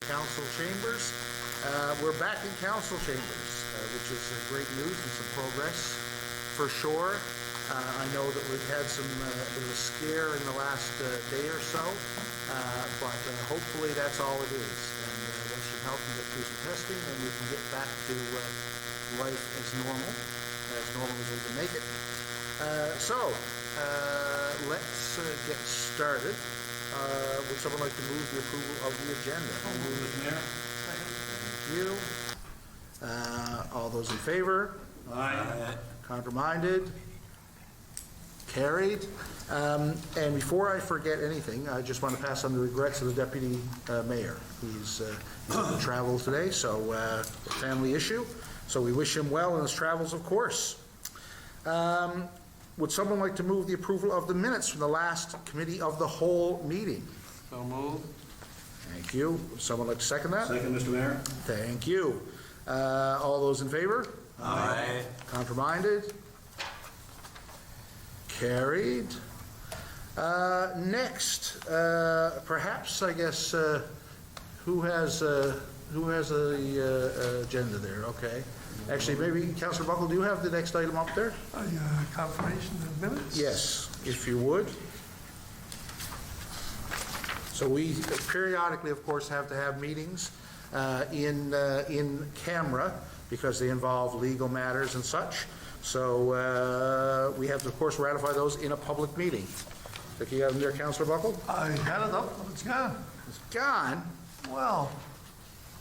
Council chambers. We're back in council chambers, which is great news and some progress for sure. I know that we've had some bit of a scare in the last day or so, but hopefully that's all it is. And that should help you get through some testing, and we can get back to life as normal as we can make it. Let's get started. Would someone like to move the approval of the agenda? Thank you. All those in favor? Aye. Contraminded? Carried. And before I forget anything, I just want to pass on the regrets of the Deputy Mayor. He's on travel today, so a family issue. So we wish him well in his travels, of course. Would someone like to move the approval of the minutes from the last Committee of the Whole meeting? So moved. Thank you. Would someone like to second that? Second, Mr. Mayor. Thank you. All those in favor? Aye. Contraminded? Carried. Next, perhaps, I guess, who has the agenda there? Okay. Actually, maybe, Councillor Buckle, do you have the next item up there? Confirmation of minutes? Yes, if you would. So we periodically, of course, have to have meetings in camera because they involve legal matters and such. So we have to, of course, ratify those in a public meeting. Think you have them there, Councillor Buckle? I got it up, it's gone. It's gone. Well,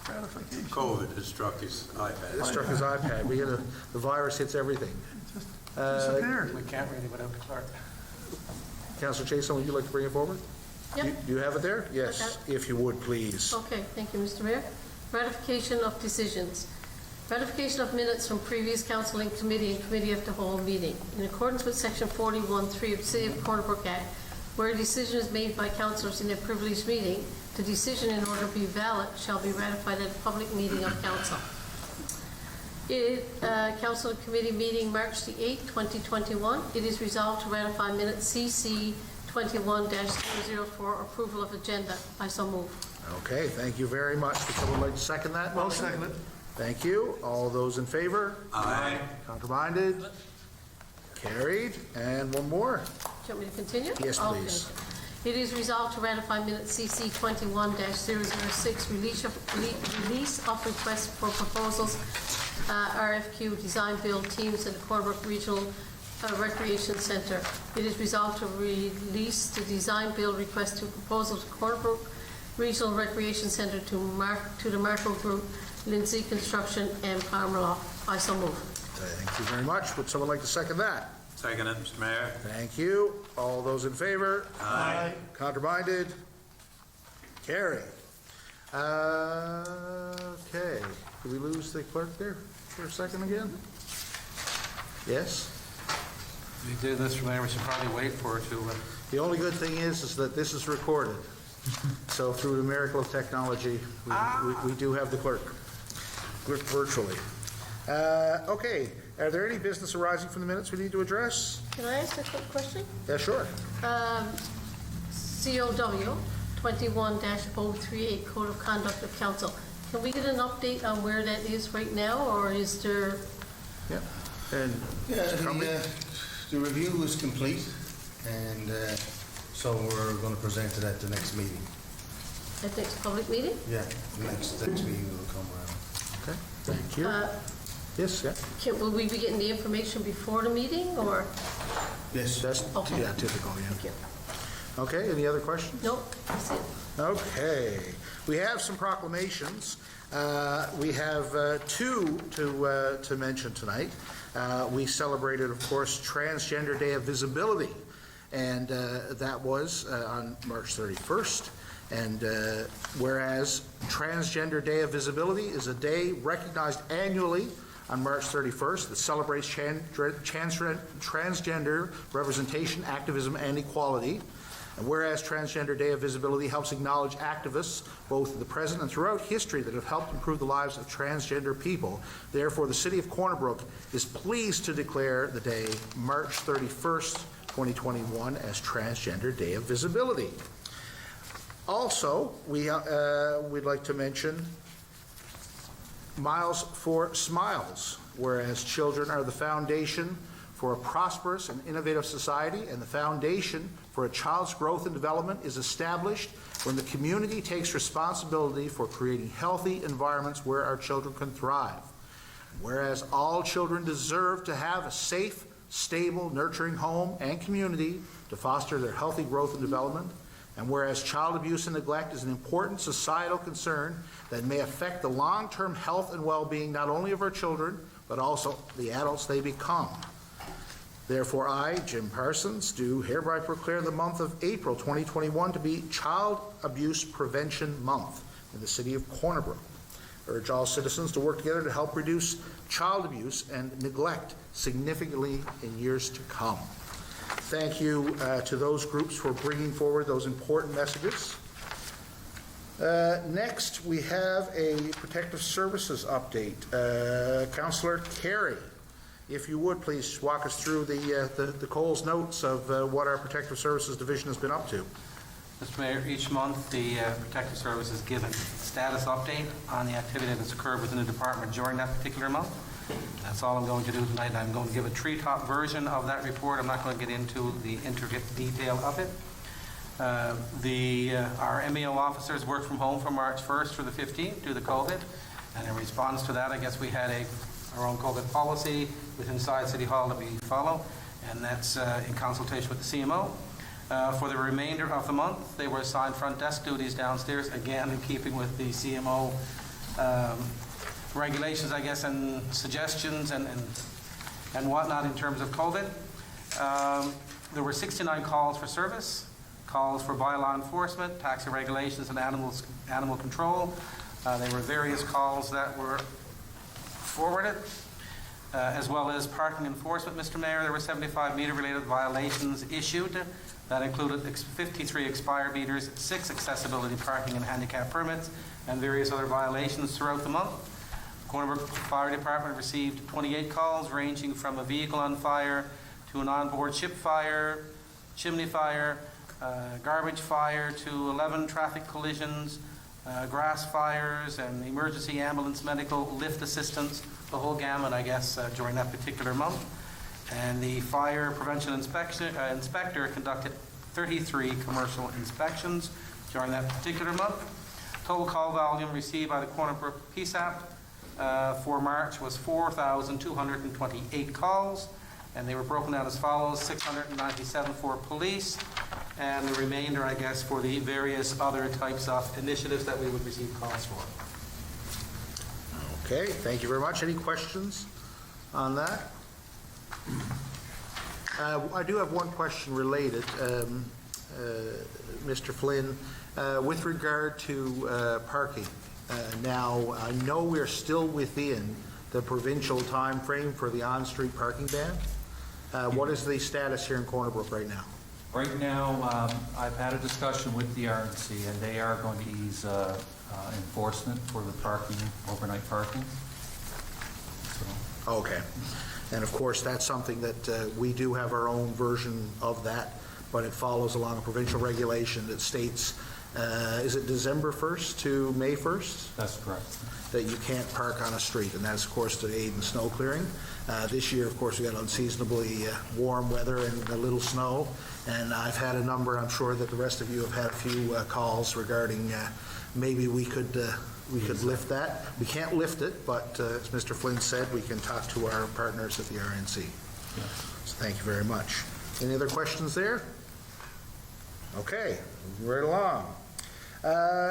gratification. COVID has struck his iPad. It struck his iPad. We had the virus hits everything. Just disappeared. We can't read it without the clerk. Councillor Chason, would you like to bring it forward? Yep. Do you have it there? Yes, if you would, please. Okay, thank you, Mr. Mayor. Ratification of decisions. Ratification of minutes from previous council and committee and committee of the whole meeting. In accordance with section 41(3) of the City of Corner Brook Act, where a decision is made by councillors in a privileged meeting, the decision, in order to be valid, shall be ratified at a public meeting of council. Council and committee meeting March the 8th, 2021. It is resolved to ratify minutes CC 21-004, approval of agenda. I so move. Okay, thank you very much. Would someone like to second that I'll motion? second it. Thank you. All those in favor? Aye. Contraminded? Carried. And one more. Do you want me to continue? Yes, I'll please. finish. It is resolved to ratify minutes CC 21-006, release of requests for proposals, RFQ, design build teams at the Corner Brook Regional Recreation Centre. It is resolved to release the design build request to proposal to Corner Brook Regional Recreation Centre to the Marco Group, Lindsay Construction and Palmer Law. I so move. Thank you very much. Would someone like to second that? Second it, Mr. Mayor. Thank you. All those in favor? Aye. Contraminded? Carried. Okay. Did we lose the clerk there for a second again? Yes? We did this, Mayor, we should probably wait for it to... The only good thing is that this is recorded. So through the miracle of technology, we do have the clerk virtually. Okay, are there any business arising from the minutes we need to address? Can I ask a quick question? Yeah, sure. COW 21-038, Code of Conduct of Council. Can we get an update on where that is right now, or is there... Yeah. And the review is complete, and so we're going to present it at the next meeting. at the next public meeting? Yeah, next meeting will come around. Okay, thank you. Yes, yeah. Will we be getting the information before the meeting, or? Yes. That's Okay. yeah, typical, Thank yeah. you. Okay, any other questions? Nope, that's it. Okay, we have some proclamations. We have two to mention tonight. We celebrated, of course, Transgender Day of Visibility, and that was on March 31st. And whereas Transgender Day of Visibility is a day recognized annually on March 31st that celebrates transgender representation, activism, and equality. And whereas Transgender Day of Visibility helps acknowledge activists, both in the present and throughout history, that have helped improve the lives of transgender people, therefore the City of Corner Brook is pleased to declare the day March 31st, 2021 as Transgender Day of Visibility. Also, we'd like to mention Miles for Smiles, whereas children are the foundation for a prosperous and innovative society, and the foundation for a child's growth and development is established when the community takes responsibility for creating healthy environments where our children can thrive. Whereas all children deserve to have a safe, stable, nurturing home and community to foster their healthy growth and development, and whereas child abuse and neglect is an important societal concern that may affect the long-term health and well-being not only of our children, but also the adults they become. Therefore, I, Jim Parsons, do hereby declare the month of April 2021 to be Child Abuse Prevention Month in the city of Corner Brook. I urge all citizens to work together to help reduce child abuse and neglect significantly in years to come. Thank you to those groups for bringing forward those important messages. Next, we have a Protective Services update. Councillor Carey, if you would, please walk us through the Coles notes of what our Protective Services Division has been up to. Mr. Mayor, each month the Protective Service is given a status update on the activity that's occurred within the department during that particular month. That's all I'm going to do tonight. I'm going to give a treetop version of that report. I'm not going to get into the intricate detail of it. Our MEO officers worked from home from March 1st through the 15th due to COVID, and in response to that, I guess we had our own COVID policy within City Hall that we follow, and that's in consultation with the CMO. For the remainder of the month, they were assigned front desk duties downstairs, again in keeping with the CMO regulations, I guess, and suggestions and whatnot in terms of COVID. There were 69 calls for service, calls for bylaw enforcement, taxi regulations, and animal control. There were various calls that were forwarded, as well as parking enforcement, Mr. Mayor. There were 75 meter-related violations issued. That included 53 expired meters, 6 accessibility parking and handicap permits, and various other violations throughout the month. Corner Brook Fire Department received 28 calls ranging from a vehicle on fire to an onboard ship fire, chimney fire, garbage fire, to 11 traffic collisions, grass fires, and emergency ambulance, medical, lift assistance, the whole gamut, I guess, during that particular month. And the fire prevention inspector conducted 33 commercial inspections during that particular month. Total call volume received by the Corner Brook PSAP for March was 4,228 calls, and they were broken down as follows: 697 for police, and the remainder, I guess, for the various other types of initiatives that we would receive calls for. Okay, thank you very much. Any questions on that? I do have one question related, Mr. Flynn, with regard to parking. Now, I know we're still within the provincial time frame for the on-street parking ban. What is the status here in Corner Brook right now? Right now, I've had a discussion with the RNC, and they are going to ease enforcement for the parking, overnight parking. So. Okay. And of course, that's something that we do have our own version of that, but it follows along a provincial regulation that states, is it December 1st to May 1st? That's correct. That you can't park on a street, and that's, of course, to aid in snow clearing. This year, of course, we got unseasonably warm weather and a little snow, and I've had a number, I'm sure that the rest of you have had a few calls regarding maybe we could lift that. We can't lift it, but as Mr. Flynn said, we can talk to our partners at the RNC. So thank you very much. Any other questions there? Okay, right along.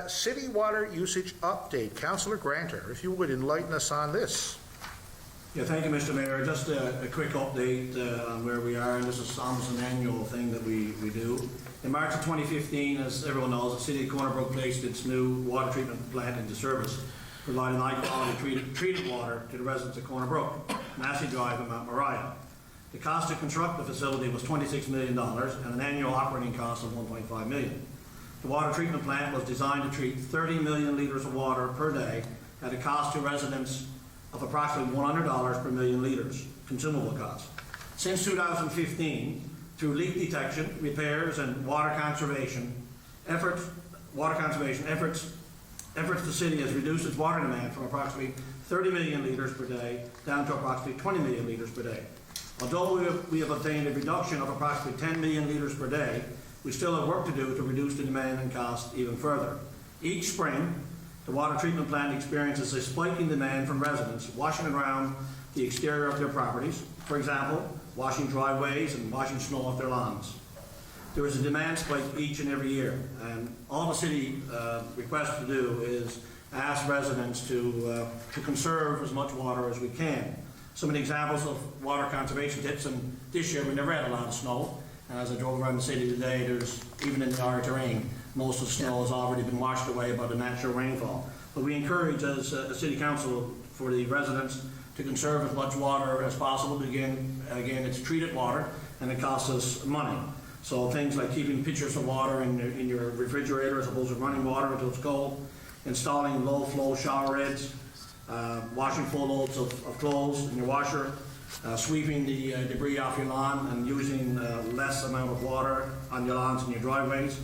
City water usage update. Councillor Granter, if you would enlighten us on this. Yeah, thank you, Mr. Mayor. Just a quick update on where we are, and this is almost an annual thing that we do. In March of 2015, as everyone knows, the City of Corner Brook placed its new water treatment plant into service, providing high-quality treated water to the residents of Corner Brook, Massey Drive and Mount Moriah. The cost to construct the facility was $26 million and an annual operating cost of $1.5 million. The water treatment plant was designed to treat 30 million litres of water per day at a cost to residents of approximately $100 per million litres, consumable cost. Since 2015, through leak detection, repairs, and water conservation efforts, water conservation efforts, the city has reduced its water demand from approximately 30 million litres per day down to approximately 20 million litres per day. Although we have obtained a reduction of approximately 10 million litres per day, we still have work to do to reduce the demand and cost even further. Each spring, the water treatment plant experiences a spike in demand from residents washing around the exterior of their properties, for example, washing driveways and washing snow off their lawns. There is a demand spike each and every year, and all the city requests to do is ask residents to conserve as much water as we can. Some of the examples of water conservation tips, and this year we never had a lot of snow, and as I drove around the city today, there's, even in the hard terrain, most of the snow has already been washed away by the natural rainfall. But we encourage, as a city council, for the residents to conserve as much water as possible. Again, it's treated water, and it costs us money. So things like keeping pitchers of water in your refrigerator as opposed to running water until it's cold, installing low-flow shower heads, washing full loads of clothes in your washer, sweeping the debris off your lawn and using less amount of water on your lawns and your driveways.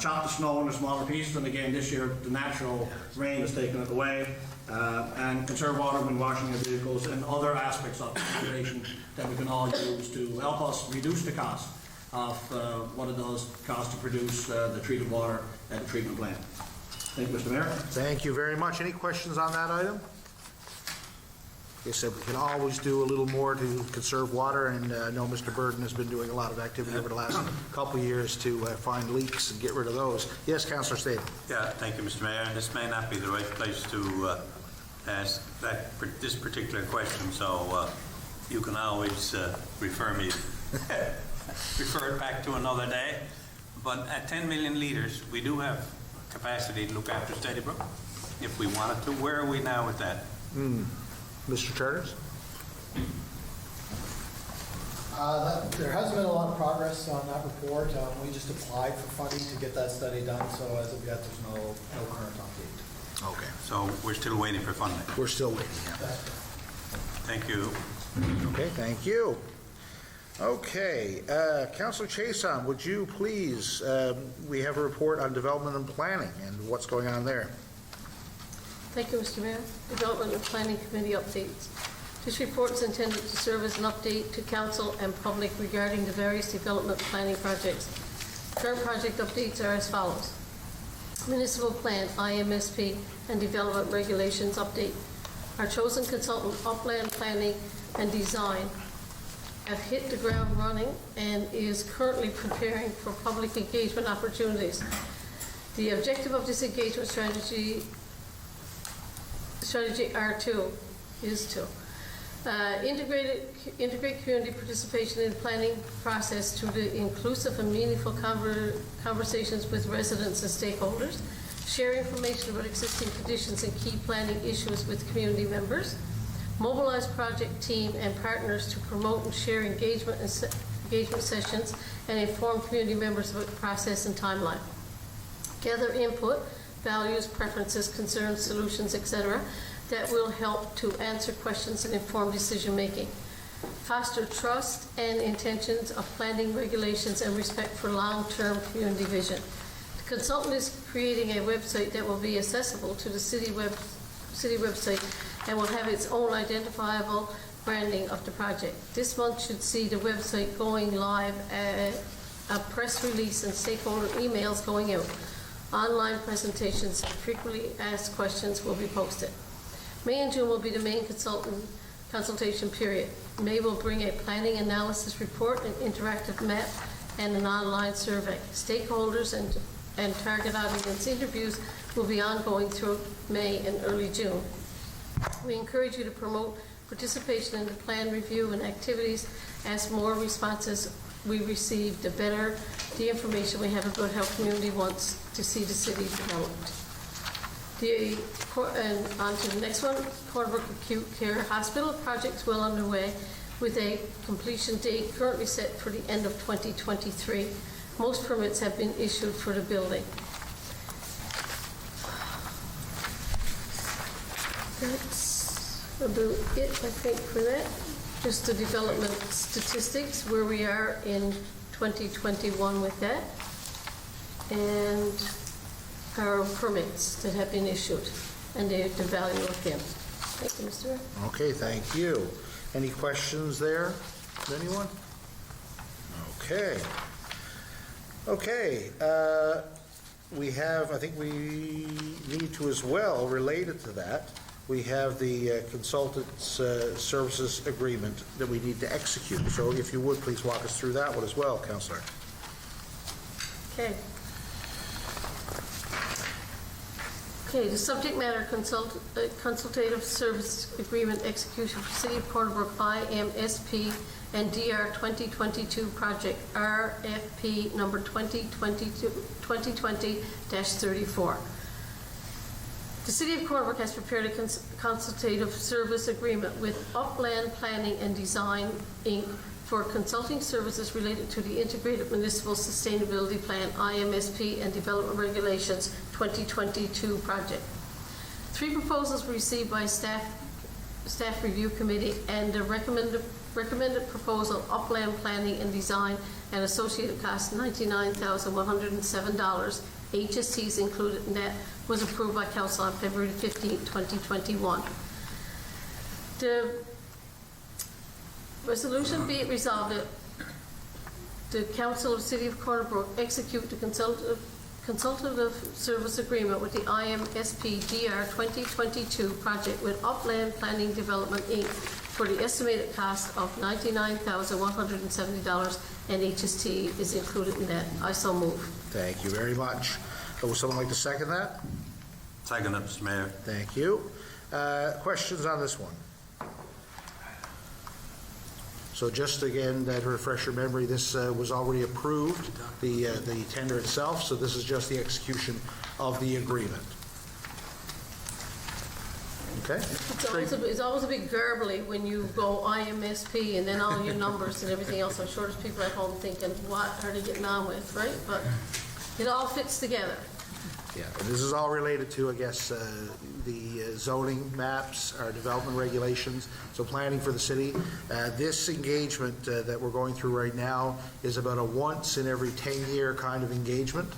Chop the snow into smaller pieces, and again this year the natural rain has taken it away. And conserve water when washing your vehicles, and other aspects of conservation that we can all use to help us reduce the cost of what it does cost to produce the treated water at the treatment plant. Thank you, Mr. Mayor. Thank you very much. Any questions on that item? Like I said, we can always do a little more to conserve water, and I know Mr. Burden has been doing a lot of activity over the last couple of years to find leaks and get rid of those. Yes, Councillor Stady. Yeah, thank you, Mr. Mayor. And this may not be the right place to ask this particular question, so you can always refer it back to another day. But at 10 million litres, we do have capacity to look after Steadybrook if we wanted to. Where are we now with that? Mr. Charters? There hasn't been a lot of progress on that report. We just applied for funding to get that study done, so as of yet, there's no current update. Okay, so we're still waiting for funding. We're still waiting, yeah. Thank you. Okay, thank you. Okay, Councillor Chason, would you please, we have a report on development and planning and what's going on there. Thank you, Mr. Mayor. Development and Planning Committee updates. This report is intended to serve as an update to council and public regarding the various development planning projects. Current project updates are as follows. Municipal Plan, IMSP, and Development Regulations update. Our chosen consultant, Upland Planning and Design, have hit the ground running and is currently preparing for public engagement opportunities. The objective of this engagement strategy R2 is to integrate community participation in the planning process through the inclusive and meaningful conversations with residents and stakeholders, share information about existing conditions and key planning issues with community members, mobilize project team and partners to promote and share engagement sessions and inform community members about the process and timeline, gather input, values, preferences, concerns, solutions, etc., that will help to answer questions and inform decision-making. Foster trust and intentions of planning regulations and respect for long-term community vision. The consultant is creating a website that will be accessible to the city website and will have its own identifiable branding of the project. This month should see the website going live, a press release and stakeholder emails going out. Online presentations and frequently asked questions will be posted. May and June will be the main consultation period. May will bring a planning analysis report, an interactive map, and an online survey. Stakeholders and target audience interviews will be ongoing through May and early June. We encourage you to promote participation in the plan review and activities. As more responses we receive, the better the information we have about how community wants to see the city developed. And on to the next one, Cornbrook Acute Care Hospital project's well underway with a completion date currently set for the end of 2023. Most permits have been issued for the building. That's about it, I think, for that. Just the development statistics, where we are in 2021 with that. And our permits that have been issued and the value of them. Thank you, Mr. Mayor. Okay, thank you. Any questions there? Anyone? Okay. Okay, we have, I think we need to as well, related to that, we have the consultants services agreement that we need to execute. So if you would, please walk us through that one as well, Councillor. Okay. Okay, the subject matter consultative service agreement execution for City of Corner Brook IMSP and DR 2022 project RFP number 2020-34. The City of Corner Brook has prepared a consultative service agreement with Upland Planning and Design, Inc. for consulting services related to the Integrated Municipal Sustainability Plan, IMSP, and Development Regulations 2022 project. 3 proposals were received by staff review committee, and the recommended proposal, Upland Planning and Design, and associated cost $99,107. HSTs included in that, was approved by Council on February 15, 2021. The resolution be it resolved that the Council of the City of Corner Brook execute the consultative service agreement with the IMSP DR 2022 project with Upland Planning Development, Inc. for the estimated cost of $99,170, and HST is included in that. I so move. Thank you very much. Would someone like to second that? Second, Mr. Mayor. Thank you. Questions on this one? So just again, to refresh your memory, this was already approved, the tender itself, so this is just the execution of the agreement. Okay? It's always a bit garbly when you go IMSP and then all your numbers and everything else. I'm sure there's people at home thinking, what are they getting on with, right? But it all fits together. Yeah, and this is all related to, I guess, the zoning maps, our development regulations, so planning for the city. This engagement that we're going through right now is about a once in every 10-year kind of engagement.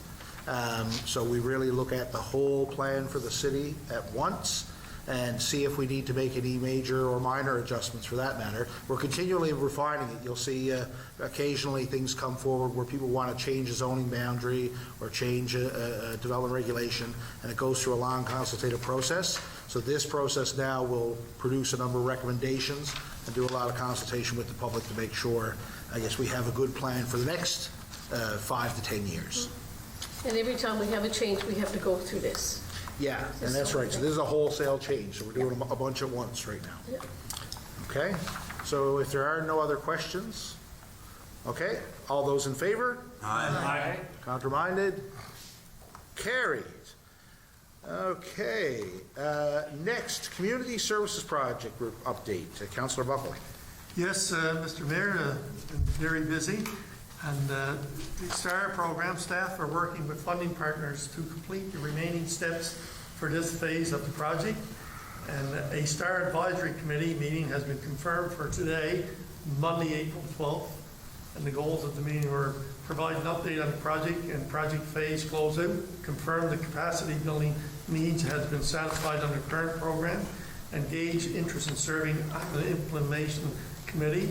So we really look at the whole plan for the city at once and see if we need to make any major or minor adjustments for that matter. We're continually refining it. You'll see occasionally things come forward where people want to change a zoning boundary or change a development regulation, and it goes through a long consultative process. So this process now will produce a number of recommendations and do a lot of consultation with the public to make sure, I guess, we have a good plan for the next 5 to 10 years. And every time we have a change, we have to go through this. Yeah, and that's right. So this is a wholesale change, so we're doing a bunch at once right now. Yeah. Okay, so if there are no other questions, okay, all those in favor? Aye. Counterminded? Carried. Okay, next, Community Services Project Group update. Councillor Buckley. Yes, Mr. Mayor, been very busy. And the STAR program staff are working with funding partners to complete the remaining steps for this phase of the project. And a STAR advisory committee meeting has been confirmed for today, Monday, April 12th. And the goals of the meeting were provide an update on the project and project phase closeout, confirm the capacity building needs has been satisfied under current program, and gauge interest in serving on the implementation committee.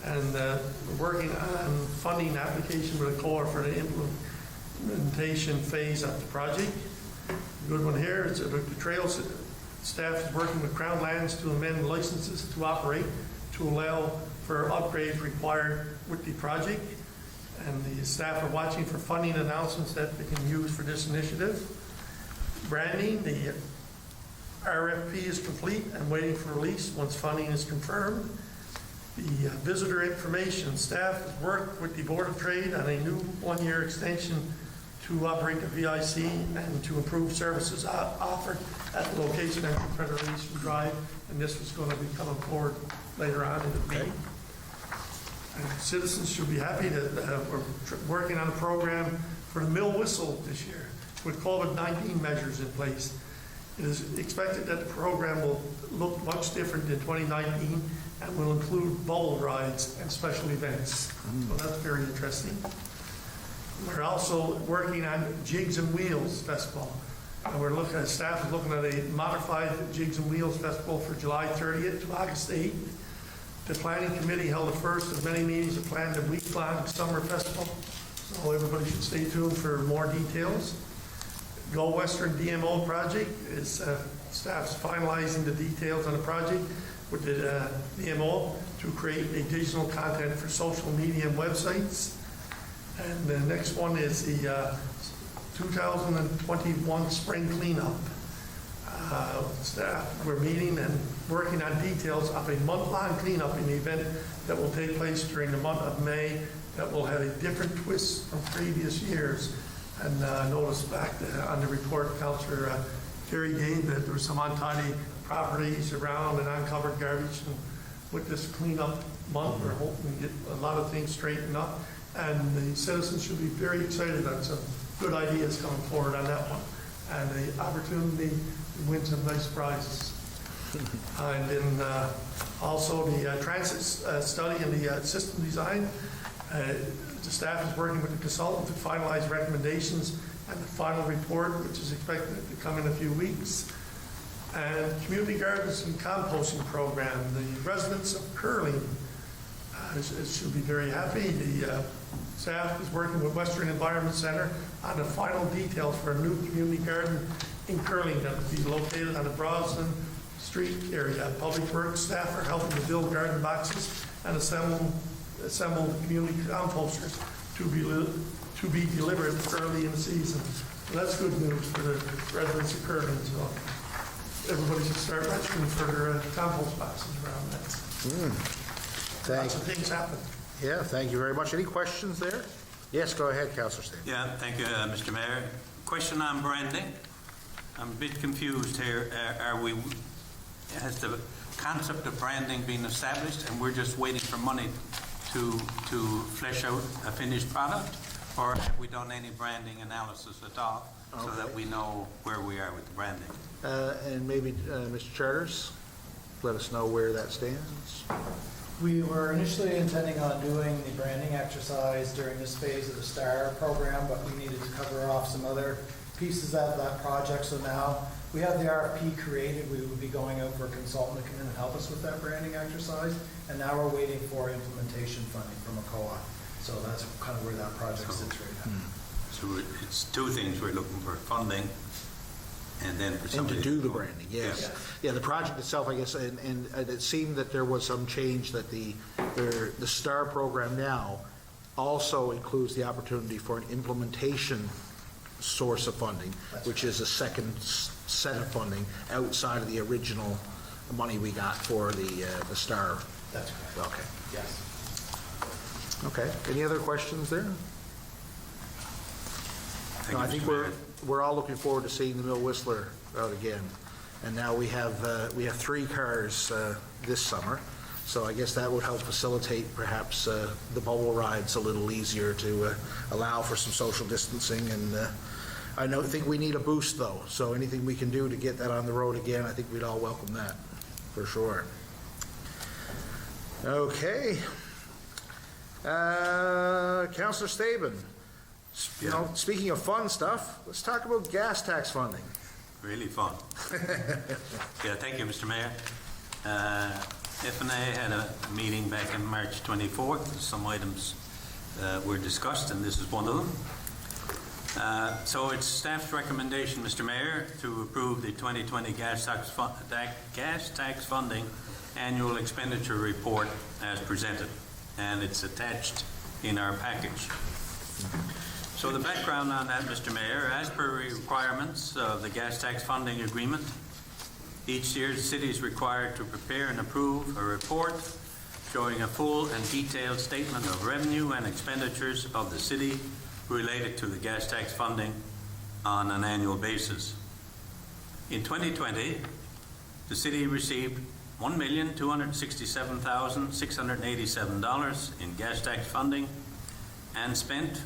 And we're working on funding application with a core for the implementation phase of the project. The good one here is about the trails. Staff is working with Crown Lands to amend licenses to operate to allow for upgrades required with the project. And the staff are watching for funding announcements that they can use for this initiative. Branding, the RFP is complete and waiting for release once funding is confirmed. The visitor information, staff has worked with the Board of Trade on a new one-year extension to operate the VIC and to improve services offered at the location at Confederation Drive, and this was going to be coming forward later on in the meeting. And citizens should be happy that we're working on a program for the mill whistle this year with COVID-19 measures in place. It is expected that the program will look much different in 2019 and will include bubble rides and special events. So that's very interesting. We're also working on Jigs and Wheels Festival. And we're looking at, staff is looking at a modified Jigs and Wheels Festival for July 30th to August 8th. The planning committee held the first of many meetings to plan the week-long summer festival. So everybody should stay tuned for more details. Go Western DMO project is, staff's finalizing the details on the project with the DMO to create a digital content for social media and websites. And the next one is the 2021 spring cleanup. Staff, we're meeting and working on details of a month-long cleanup in the event that will take place during the month of May that will have a different twist from previous years. And notice back on the report, Councillor Terry gave that there was some untidy properties around and uncovered garbage. And with this cleanup month, we're hoping to get a lot of things straightened up. And the citizens should be very excited on some good ideas coming forward on that one. And the opportunity to win some nice prizes. And then also the transit study and the system design. The staff is working with the consultant to finalize recommendations and the final report, which is expected to come in a few weeks. And community gardens and composting program. The residents of Curling should be very happy. The staff is working with Western Environment Center on the final details for a new community garden in Curling that will be located on the Brosnan Street area. Public Works staff are helping to build garden boxes and assemble community composters to be delivered early in the season. So that's good news for the residents of Curling. So everybody should start registering for their compost boxes around that. Lots of things happen. Yeah, thank you very much. Any questions there? Yes, go ahead, Councillor Steen. Yeah, thank you, Mr. Mayor. Question on branding. I'm a bit confused here. Has the concept of branding been established and we're just waiting for money to flesh out a finished product? Or have we done any branding analysis at all so that we know where we are with the branding? And maybe Mr. Charters, let us know where that stands. We were initially intending on doing the branding exercise during this phase of the STAR program, but we needed to cover off some other pieces of that project. So now we have the RFP created. We would be going out for a consultant to come in and help us with that branding exercise. And now we're waiting for implementation funding from a co-op. So that's kind of where that project sits right now. So it's two things. We're looking for funding and then for somebody And to do the branding, yes. Yeah, the project itself, I guess, and it seemed that there was some change that the STAR program now also includes the opportunity for an implementation source of funding, which is a second set of funding outside of the original money we got for the STAR. That's correct. Okay. Yes. Okay. Any other questions there? No, I think Mr. Mayor. we're all looking forward to seeing the Mill Whistler out again. And now we have 3 cars this summer. So I guess that would help facilitate perhaps the bubble rides a little easier to allow for some social distancing. And I think we need a boost though. So anything we can do to get that on the road again, I think we'd all welcome that for sure. Okay. Councillor Staben. You know, speaking of fun stuff, let's talk about gas tax funding. Really fun. Yeah, thank you, Mr. Mayor. FNA had a meeting back in March 24th. Some items were discussed, and this is one of them. So it's staff's recommendation, Mr. Mayor, to approve the 2020 gas tax funding annual expenditure report as presented, and it's attached in our package. So the background on that, Mr. Mayor, as per requirements of the gas tax funding agreement, each year the city is required to prepare and approve a report showing a full and detailed statement of revenue and expenditures of the city related to the gas tax funding on an annual basis. In 2020, the city received $1,267,687 in gas tax funding and spent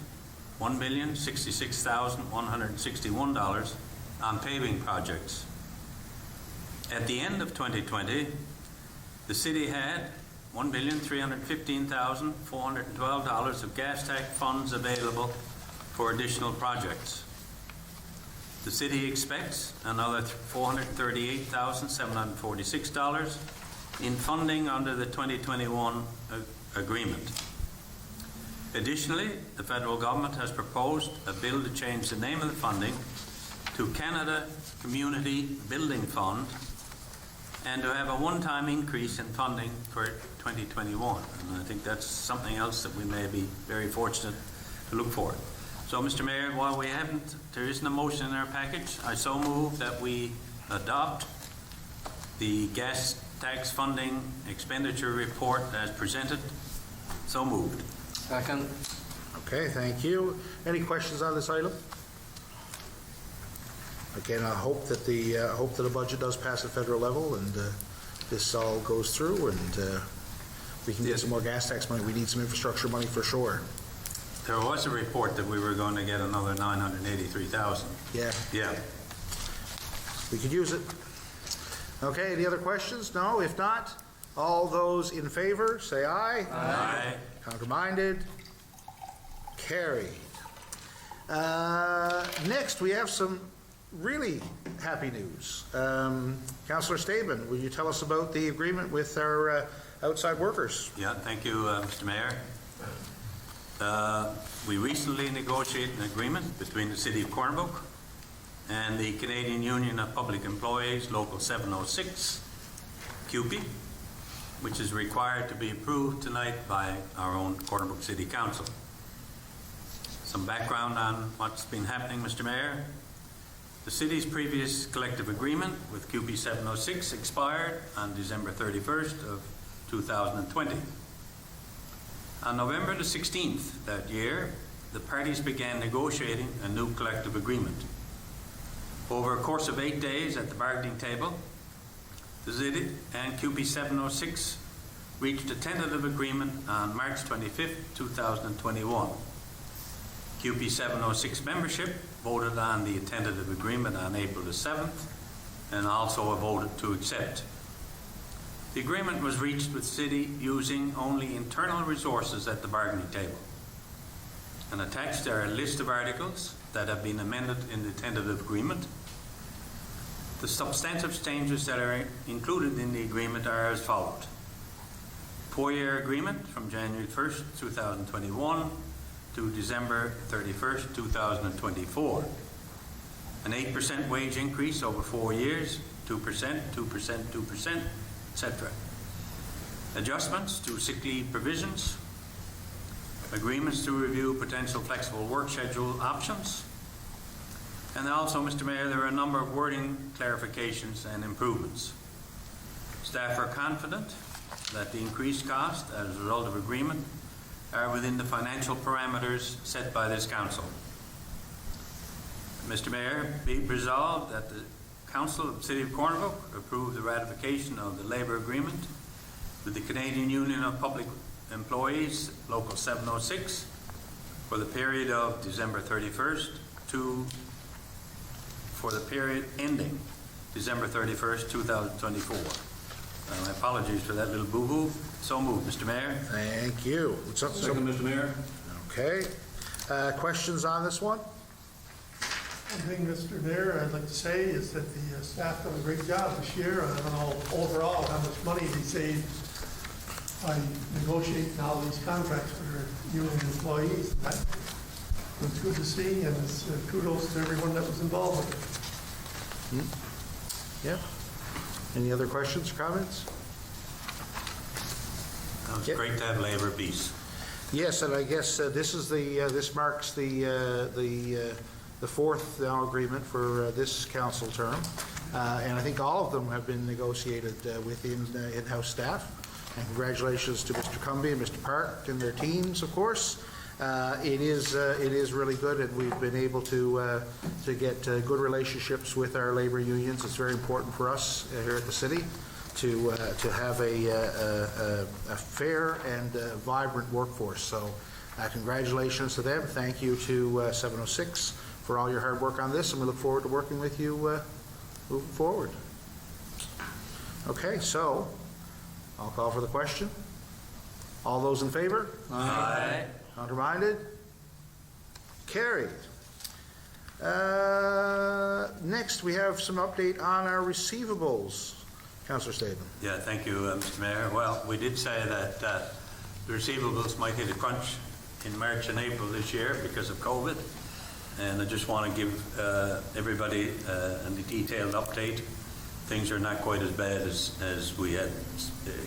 $1,066,161 on paving projects. At the end of 2020, the city had $1,315,412 of gas tax funds available for additional projects. The city expects another $438,746 in funding under the 2021 agreement. Additionally, the federal government has proposed a bill to change the name of the funding to Canada Community Building Fund and to have a one-time increase in funding for 2021. And I think that's something else that we may be very fortunate to look for. So, Mr. Mayor, while there isn't a motion in our package, I so move that we adopt the gas tax funding expenditure report as presented. So moved. Second. Okay, thank you. Any questions on this item? Again, I hope that the budget does pass at federal level and this all goes through and we can get some more gas tax money. We need some infrastructure money for sure. There was a report that we were going to get another $983,000. Yeah. Yeah. We could use it. Okay, any other questions? No? If not, all those in favor, say aye. Aye. Counterminded? Carried. Next, we have some really happy news. Councillor Staben, will you tell us about the agreement with our outside workers? Yeah, thank you, Mr. Mayor. We recently negotiated an agreement between the City of Corner Brook and the Canadian Union of Public Employees, Local 706, CUPE, which is required to be approved tonight by our own Corner Brook City Council. Some background on what's been happening, Mr. Mayor. The city's previous collective agreement with CUPE 706 expired on December 31st of 2020. On November the 16th that year, the parties began negotiating a new collective agreement. Over a course of 8 days at the bargaining table, the city and CUPE 706 reached a tentative agreement on March 25th, 2021. CUPE 706 membership voted on the tentative agreement on April the 7th and also voted to accept. The agreement was reached with the city using only internal resources at the bargaining table. And attached are a list of articles that have been amended in the tentative agreement. The substantive changes that are included in the agreement are as follows. 4-year agreement from January 1st, 2021 to December 31st, 2024. An 8% wage increase over 4 years, 2%, 2%, 2%, etc. Adjustments to sick leave provisions, agreements to review potential flexible work schedule options, and also, Mr. Mayor, there are a number of wording clarifications and improvements. Staff are confident that the increased cost as a result of agreement are within the financial parameters set by this council. Mr. Mayor, be it resolved that the Council of the City of Corner Brook approve the ratification of the labour agreement with the Canadian Union of Public Employees, Local 706, for the period of December 31st for the period ending December 31st, 2024. My apologies for that little boo-boo. So moved, Mr. Mayor. Thank you. Second, Mr. Mayor. Okay. Questions on this one? One thing, Mr. Mayor, I'd like to say is that the staff done a great job this year. I don't know overall how much money they saved by negotiating all these contracts for their union employees. That was good to see, and it's kudos to everyone that was involved with it. Yeah. Any other questions or comments? It's Yep. great to have labour peace. Yes, and I guess this marks the fourth now agreement for this council term, and I think all of them have been negotiated within in-house staff. And congratulations to Mr. Cumby and Mr. Park and their teams, of course. It is really good, and we've been able to get good relationships with our labour unions. It's very important for us here at the city to have a fair and vibrant workforce. So congratulations to them. Thank you to 706 for all your hard work on this, and we look forward to working with you moving forward. Okay, so I'll call for the question. All those in favor? Aye. Counterminded? Carried. Next, we have some update on our receivables. Councillor Staben. Yeah, thank you, Mr. Mayor. Well, we did say that the receivables might hit a crunch in March and April this year because of COVID, and I just want to give everybody a detailed update. Things are not quite as bad as we had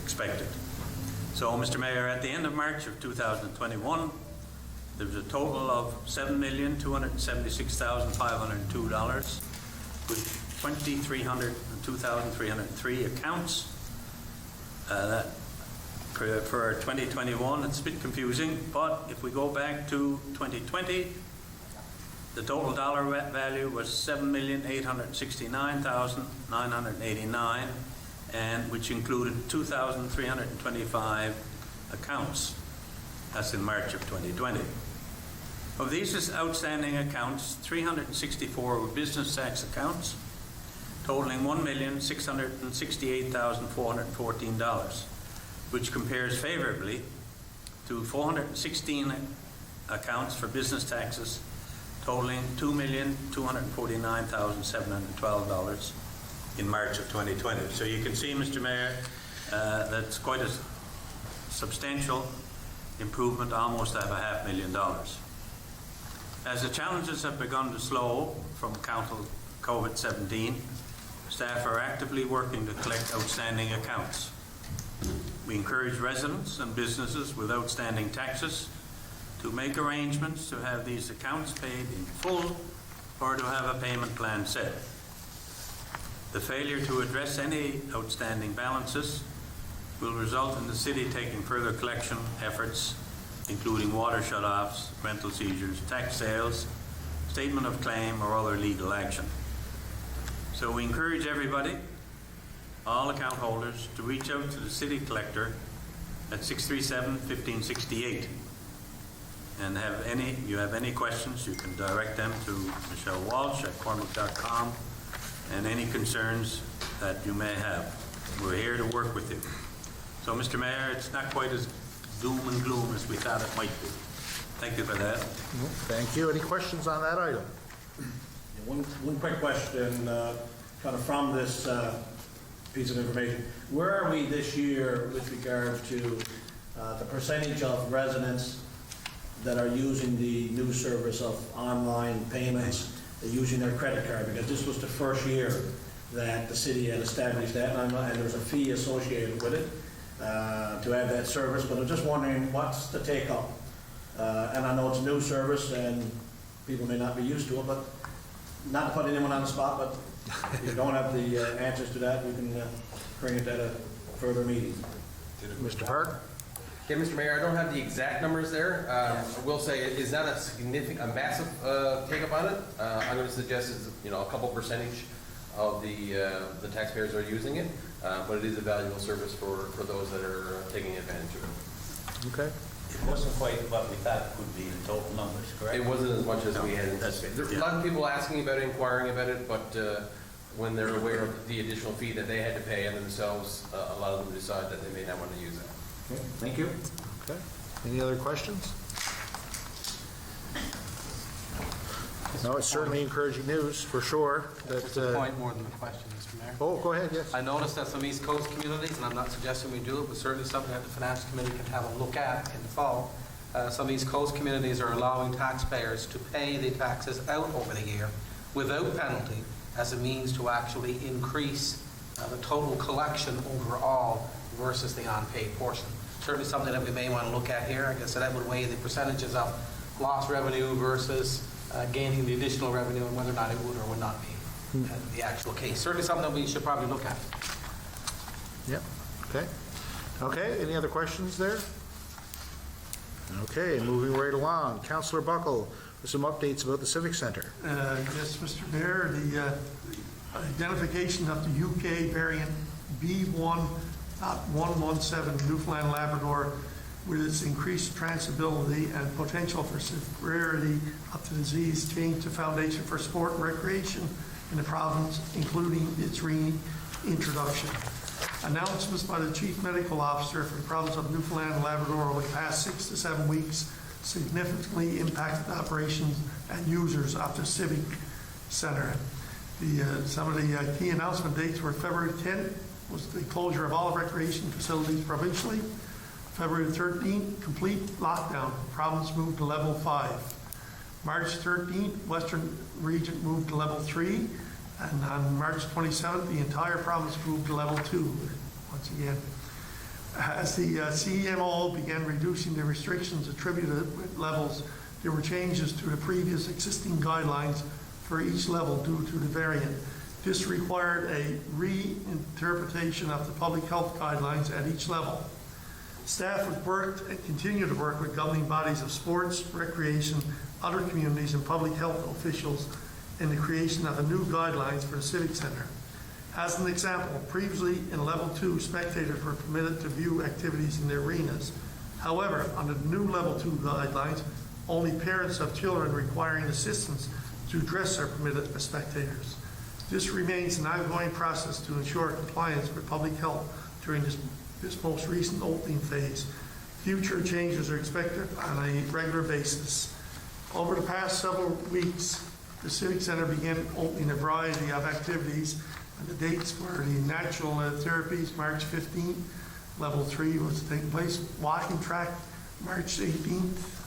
expected. So, Mr. Mayor, at the end of March of 2021, there was a total of $7,276,502, with 2,303 accounts. That for 2021, it's a bit confusing, but if we go back to 2020, the total dollar value was $7,869,989, and which included 2,325 accounts. That's in March of 2020. Of these outstanding accounts, 364 were business tax accounts, totaling $1,668,414, which compares favorably to 416 accounts for business taxes, totaling $2,249,712 in March of 2020. So you can see, Mr. Mayor, that's quite a substantial improvement, almost at $500,000. As the challenges have begun to slow from COVID-19, staff are actively working to collect outstanding accounts. We encourage residents and businesses with outstanding taxes to make arrangements to have these accounts paid in full or to have a payment plan set. The failure to address any outstanding balances will result in the city taking further collection efforts, including water shut-offs, rental seizures, tax sales, statement of claim, or other legal action. So we encourage everybody, all account holders, to reach out to the city collector at 637-1568. And you have any questions, you can direct them to Michelle Walsh at cormac.com, and any concerns that you may have. We're here to work with you. So, Mr. Mayor, it's not quite as doom and gloom as we thought it might be. Thank you for that. Thank you. Any questions on that item? One quick question, kind of from this piece of information. Where are we this year with regard to the percentage of residents that are using the new service of online payments, using their credit card? Because this was the first year that the city had established that, and there was a fee associated with it to have that service. But I'm just wondering, what's the take-up? And I know it's a new service and people may not be used to it, but not to put anyone on the spot, but if you don't have the answers to that, we can bring it at a further meeting. Mr. Park? Yeah, Mr. Mayor, I don't have the exact numbers there. I will say it is not a massive take-up on it. I'm going to suggest it's a couple percentage of the taxpayers are using it, but it is a valuable service for those that are taking advantage of it. Okay. It wasn't quite what we thought would be the total numbers, correct? It wasn't as much as we had anticipated. There are a lot of people asking about it, inquiring about it, but when they're aware of the additional fee that they had to pay and themselves, a lot of them decide that they may not want to use it. Okay, thank you. Okay. Any other questions? No, it's certainly encouraging news, for sure. Just a point more than a question, Mr. Mayor. Oh, go ahead, yes. I noticed that some East Coast communities, and I'm not suggesting we do it, but certainly something that the Finance Committee can have a look at in the fall. Some East Coast communities are allowing taxpayers to pay the taxes out over the year without penalty as a means to actually increase the total collection overall versus the unpaid portion. Certainly something that we may want to look at here. I guess that would weigh the percentages of lost revenue versus gaining the additional revenue and whether or not it would or would not be the actual case. Certainly something that we should probably look at. Yep. Okay. Okay, any other questions there? Okay, moving right along. Councillor Buckle with some updates about the Civic Centre. Yes, Mr. Mayor, the identification of the UK variant B1.117 Newfoundland Labrador with its increased transmissibility and potential for severity of the disease changed the Foundation for Sport and Recreation in the province, including its reintroduction. Announcements by the Chief Medical Officer for the province of Newfoundland and Labrador over the past 6 to 7 weeks significantly impacted operations and users of the Civic Center. Some of the key announcement dates were February 10th was the closure of all recreation facilities provincially. February 13th, complete lockdown. Province moved to level 5. March 13th, Western Region moved to level 3. And on March 27th, the entire province moved to level 2, once again. As the CMO began reducing the restrictions attributed with levels, there were changes to the previous existing guidelines for each level due to the variant. This required a reinterpretation of the public health guidelines at each level. Staff have worked and continue to work with governing bodies of sports, recreation, other communities, and public health officials in the creation of the new guidelines for the Civic Center. As an example, previously in level 2, spectators were permitted to view activities in the arenas. However, under the new level 2 guidelines, only parents of children requiring assistance to dress are permitted as spectators. This remains an ongoing process to ensure compliance with public health during this most recent opening phase. Future changes are expected on a regular basis. Over the past several weeks, the Civic Center began opening a variety of activities, and the dates were the natural therapies, March 15th, level 3 was taking place, walking track, March 18th,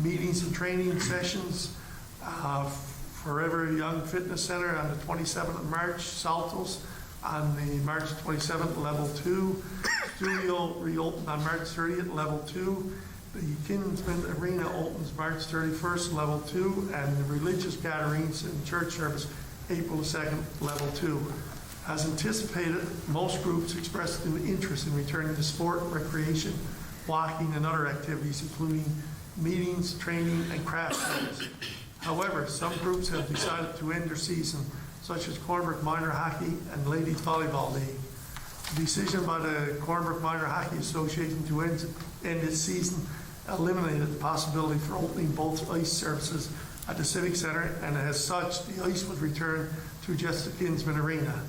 meetings and training sessions, Forever Young Fitness Center on the 27th of March, Saltos on the March 27th, level 2, studio reopened on March 30th, level 2, the Kinsman Arena opens March 31st, level 2, and the religious gatherings and church service April 2nd, level 2. As anticipated, most groups expressed an interest in returning to sport, recreation, walking, and other activities, including meetings, training, and craft shows. However, some groups have decided to end their season, such as Cornbrook Minor Hockey and Ladies Volleyball League. The decision by the Cornbrook Minor Hockey Association to end its season eliminated the possibility for opening both ice services at the Civic Center, and as such, the ice was returned to just the Kinsman Arena.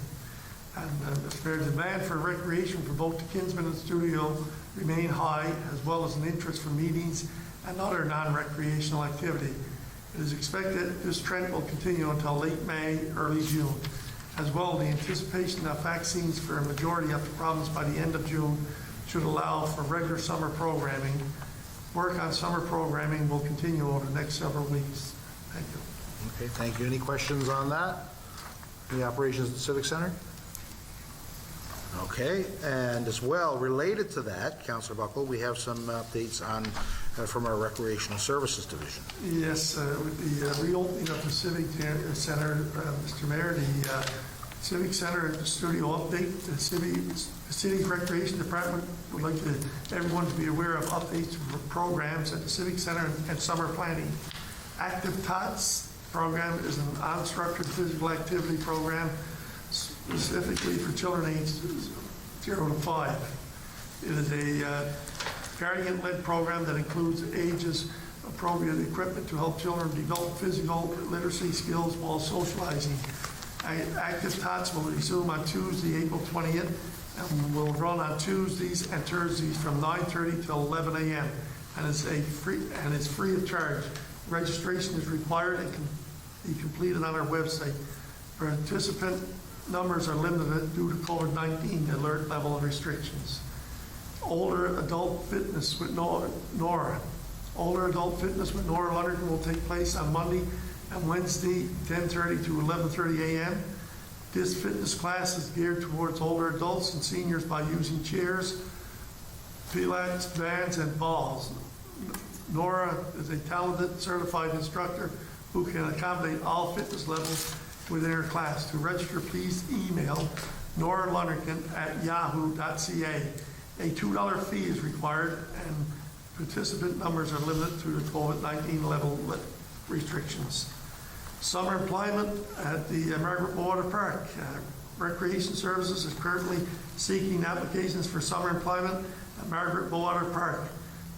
And the demand for recreation for both the Kinsman and studio remain high, as well as an interest for meetings and other non-recreational activity. It is expected this trend will continue until late May, early June. As well, the anticipation of vaccines for a majority of the province by the end of June should allow for regular summer programming. Work on summer programming will continue over the next several weeks. Thank you. Okay, thank you. Any questions on that? The operations at the Civic Center? Okay, and as well, related to that, Councillor Buckle, we have some updates on from our Recreational Services Division. Yes, with the reopening of the Civic Center, Mr. Mayor, the Civic Center studio update, the city's Recreation Department would like everyone to be aware of updates for programs at the Civic Center and summer planning. Active Tots program is an unstructured physical activity program specifically for children aged 0 to 5. It is a guardian-led program that includes ages appropriate equipment to help children develop physical literacy skills while socializing. Active Tots will resume on Tuesday, April 20th, and will run on Tuesdays and Thursdays from 9:30 till 11 a.m. and it's free of charge. Registration is required and can be completed on our website. Participant numbers are limited due to COVID-19 alert level restrictions. Older Adult Fitness with Nora. Older Adult Fitness with Nora Lundergan will take place on Monday and Wednesday, 10:30 to 11:30 a.m. This fitness class is geared towards older adults and seniors by using chairs, Pilates bands, and balls. Nora is a talented, certified instructor who can accommodate all fitness levels within her class. To register, please email Nora Lundergan at yahoo.ca. A $2 fee is required, and participant numbers are limited to the COVID-19 level restrictions. Summer employment at the Margaret Water Park. Recreation Services is currently seeking applications for summer employment at Margaret Water Park.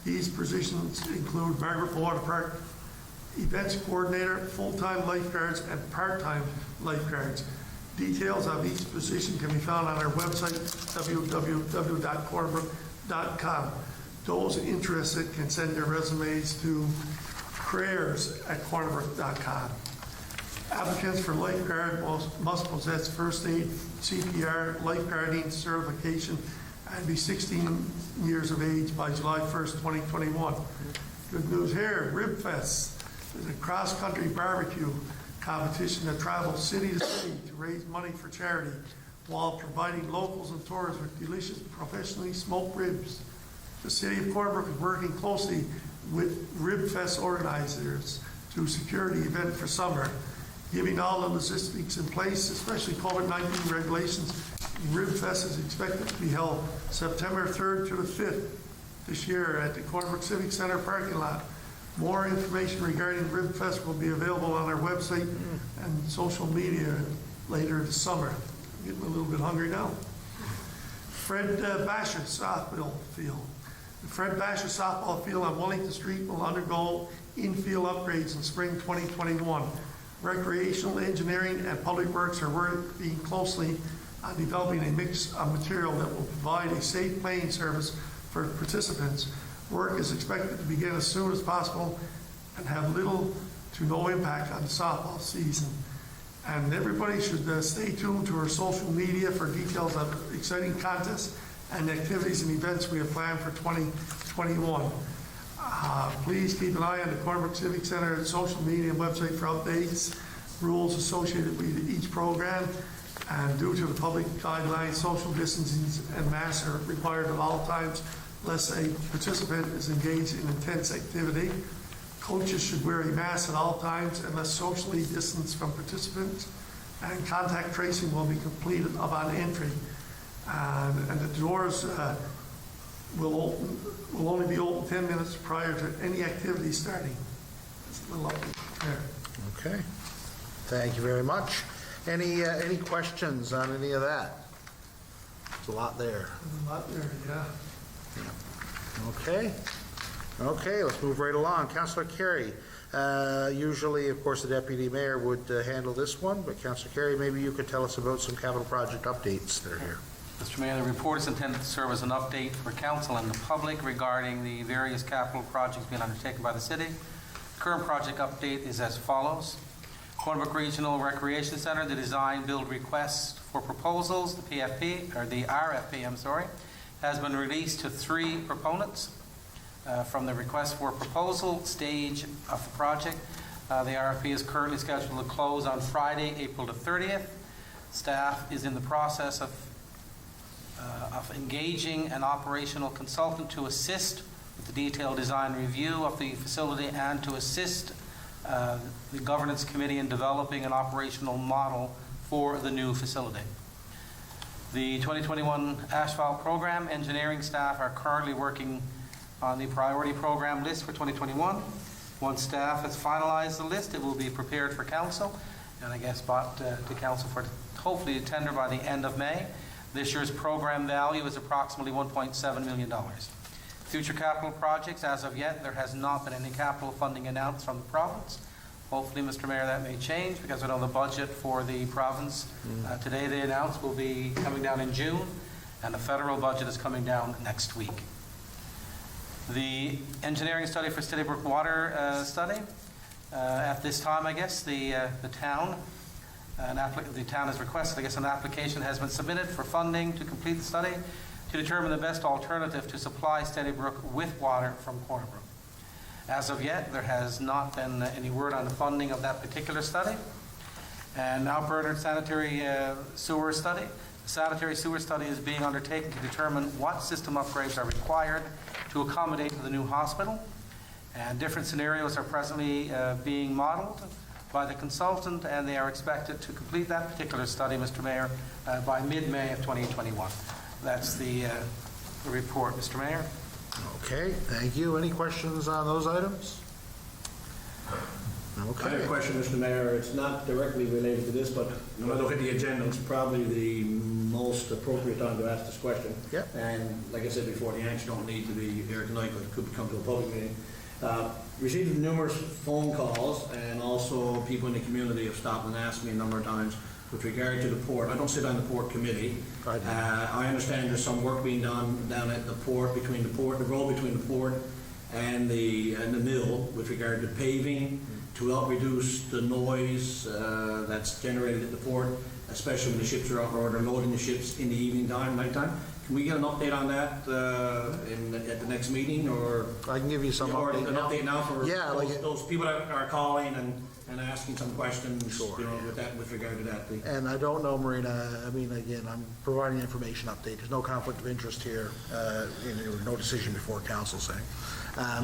These positions include Margaret Water Park events coordinator, full-time lifeguards, and part-time lifeguards. Details of each position can be found on our website, www.cornbrook.com. those interested can send their resumes to prayers@cornerbrook.com. Applicants for lifeguard must possess first aid, CPR, lifeguarding certification, and be 16 years of age by July 1st, 2021. Good news here, Rib Fest is a cross-country barbecue competition that travels city to city to raise money for charity while providing locals and tourists with delicious professionally smoked ribs. The city of Cornerbrook is working closely with Rib Fest organizers to secure the event for summer. Given all the logistics in place, especially COVID-19 regulations, Rib Fest is expected to be held September 3rd to the 5th this year at the Cornerbrook Civic Center parking lot. More information regarding Rib Fest will be available on our website and social media later this summer. I'm getting a little bit hungry now. Fred Basher softball field. The Fred Basher softball field on Wellington Street will undergo infield upgrades in spring 2021. Recreational engineering and public works are working closely on developing a mix of material that will provide a safe playing service for participants. Work is expected to begin as soon as possible and have little to no impact on the softball season. And everybody should stay tuned to our social media for details of exciting contests and activities and events we have planned for 2021. Please keep an eye on the Cornerbrook Civic Center social media and website for updates, rules associated with each program, and due to the public guidelines, social distancing and masks are required at all times unless a participant is engaged in intense activity. Coaches should wear a mask at all times unless socially distanced from participants, and contact tracing will be completed upon entry. And the doors will only be open 10 minutes prior to any activity starting. That's a little update there. Okay. Thank you very much. Any questions on any of that? There's a lot there. There's a lot there, yeah. Okay. Okay, let's move right along. Councillor Carey. Usually, of course, the Deputy Mayor would handle this one, but Councillor Carey, maybe you could tell us about some capital project updates that are here. Mr. Mayor, the report is intended to serve as an update for council and the public regarding the various capital projects being undertaken by the city. The current project update is as follows. Cornerbrook Regional Recreation Center, the design build request for proposals, the RFP, has been released to 3 proponents. From the request for proposal stage of the project, the RFP is currently scheduled to close on Friday, April the 30th. Staff is in the process of engaging an operational consultant to assist with the detailed design review of the facility and to assist the governance committee in developing an operational model for the new facility. The 2021 asphalt program engineering staff are currently working on the priority program list for 2021. Once staff has finalized the list, it will be prepared for council and I guess brought to council for hopefully tender by the end of May. This year's program value is approximately $1.7 million. Future capital projects, as of yet, there has not been any capital funding announced from the province. Hopefully, Mr. Mayor, that may change because I know the budget for the province, today they announced, will be coming down in June, and the federal budget is coming down next week. The engineering study for Stony Brook Water study, at this time, I guess, the town has requested, I guess, an application has been submitted for funding to complete the study to determine the best alternative to supply Stony Brook with water from Cornerbrook. As of yet, there has not been any word on the funding of that particular study. And now Bernard sanitary sewer study. The sanitary sewer study is being undertaken to determine what system upgrades are required to accommodate the new hospital. And different scenarios are presently being modeled by the consultant, and they are expected to complete that particular study, Mr. Mayor, by mid-May of 2021. That's the report, Mr. Mayor. Okay, thank you. Any questions on those items? I have Okay. a question, Mr. Mayor. It's not directly related to this, but when I look at the agenda, it's probably the most appropriate time to ask this question. Yep. And like I said before, the answer don't need to be here tonight, but it could come to a public meeting. Received numerous phone calls, and also people in the community have stopped and asked me a number of times with regard to the port. I don't sit on the port committee. Right. I understand there's some work being done down at the port, the road between the port and the mill with regard to paving to help reduce the noise that's generated at the port, especially when the ships are out or they're loading the ships in the evening time, nighttime. Can we get an update on that at the next meeting, or I can give you some or update an now. update now for Yeah, like those people that are calling and asking some questions, Sure. with regard to that, please? And I don't know, Marina, I mean, again, I'm providing information update. There's no conflict of interest here, no decision before council saying.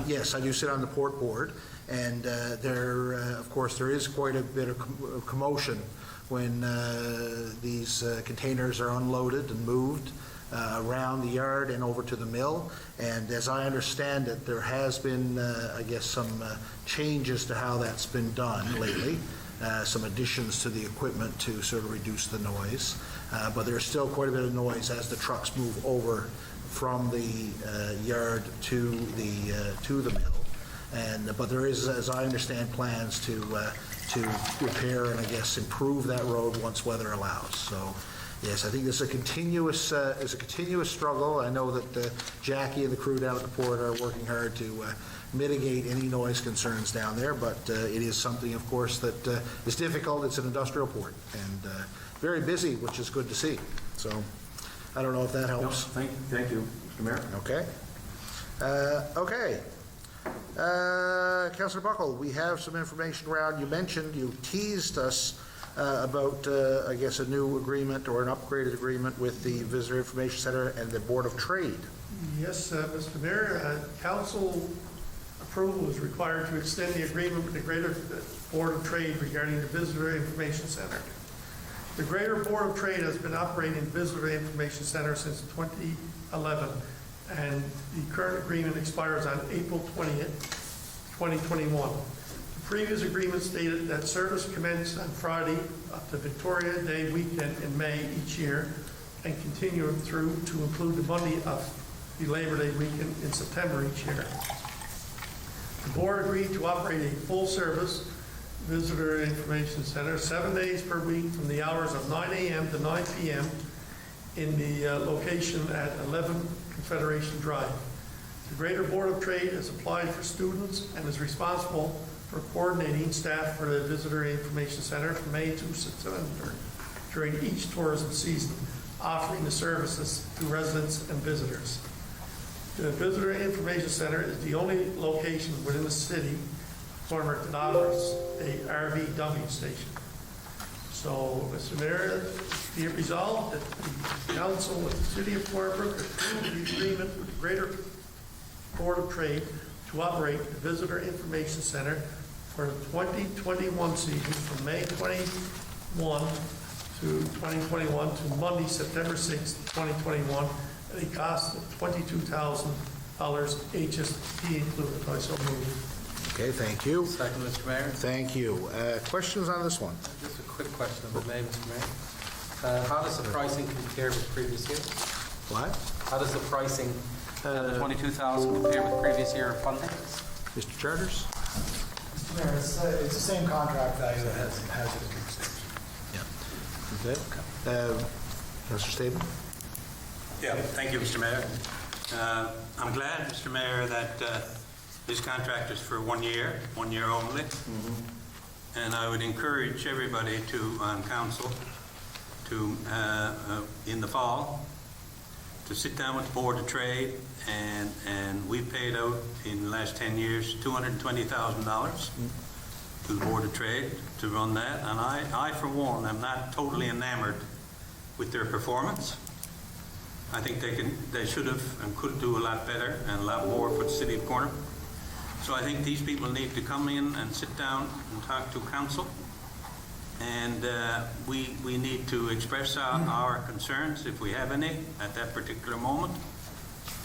Yes, I do sit on the port board, and of course, there is quite a bit of commotion when these containers are unloaded and moved around the yard and over to the mill. And as I understand it, there has been, I guess, some changes to how that's been done lately, some additions to the equipment to sort of reduce the noise. But there's still quite a bit of noise as the trucks move over from the yard to the mill. But there is, as I understand, plans to repair and I guess improve that road once weather allows. So yes, I think this is a continuous struggle. I know that Jackie and the crew down at the port are working hard to mitigate any noise concerns down there, but it is something, of course, that is difficult. It's an industrial port and very busy, which is good to see. So I don't know if that helps. No, thank you, Mr. Mayor. Okay. Okay. Councillor Buckle, we have some information around. You teased us about, I guess, a new agreement or an upgraded agreement with the Visitor Information Center and the Board of Trade. Yes, Mr. Mayor, council approval is required to extend the agreement with the Greater Board of Trade regarding the Visitor Information Center. The Greater Board of Trade has been operating the Visitor Information Center since 2011, and the current agreement expires on April 20th, 2021. The previous agreement stated that service commenced on Friday of the Victoria Day weekend in May each year and continued through to include the Monday of the Labor Day weekend in September each year. The board agreed to operate a full-service Visitor Information Center 7 days per week from the hours of 9 a.m. to 9 p.m. in the location at 11 Confederation Drive. The Greater Board of Trade has applied for students and is responsible for coordinating staff for the Visitor Information Center from May to September during each tourism season, offering the services to residents and visitors. The Visitor Information Center is the only location within the city Cornwall that offers a RV dumping station. So, Mr. Mayor, be it resolved that the council with the city of Cornwall approve the agreement with the Greater Board of Trade to operate the Visitor Information Center for the 2021 season from May 21 to 2021 to Monday, September 6th, 2021, at a cost of $22,000, HST included. I so move. Okay, thank you. Second, Mr. Mayor. Thank you. Questions on this one? Just a quick question, if I may, Mr. Mayor. How does the pricing compare with previous years? What? How does the pricing, the 22,000 compare with previous year funding? Mr. Charters? Mr. Mayor, it's the same contract value that has it been extended. Yeah. Okay. Councillor Staben? Yeah, thank you, Mr. Mayor. I'm glad, Mr. Mayor, that this contract is for 1 year only. And I would encourage everybody on council to, in the fall, to sit down with the Board of Trade, and we paid out in the last 10 years $220,000 to the Board of Trade to run that. And I for one, am not totally enamored with their performance. I think they should have and could do a lot better and a lot more for the city of Cornwall. So I think these people need to come in and sit down and talk to council, and we need to express our concerns, if we have any, at that particular moment,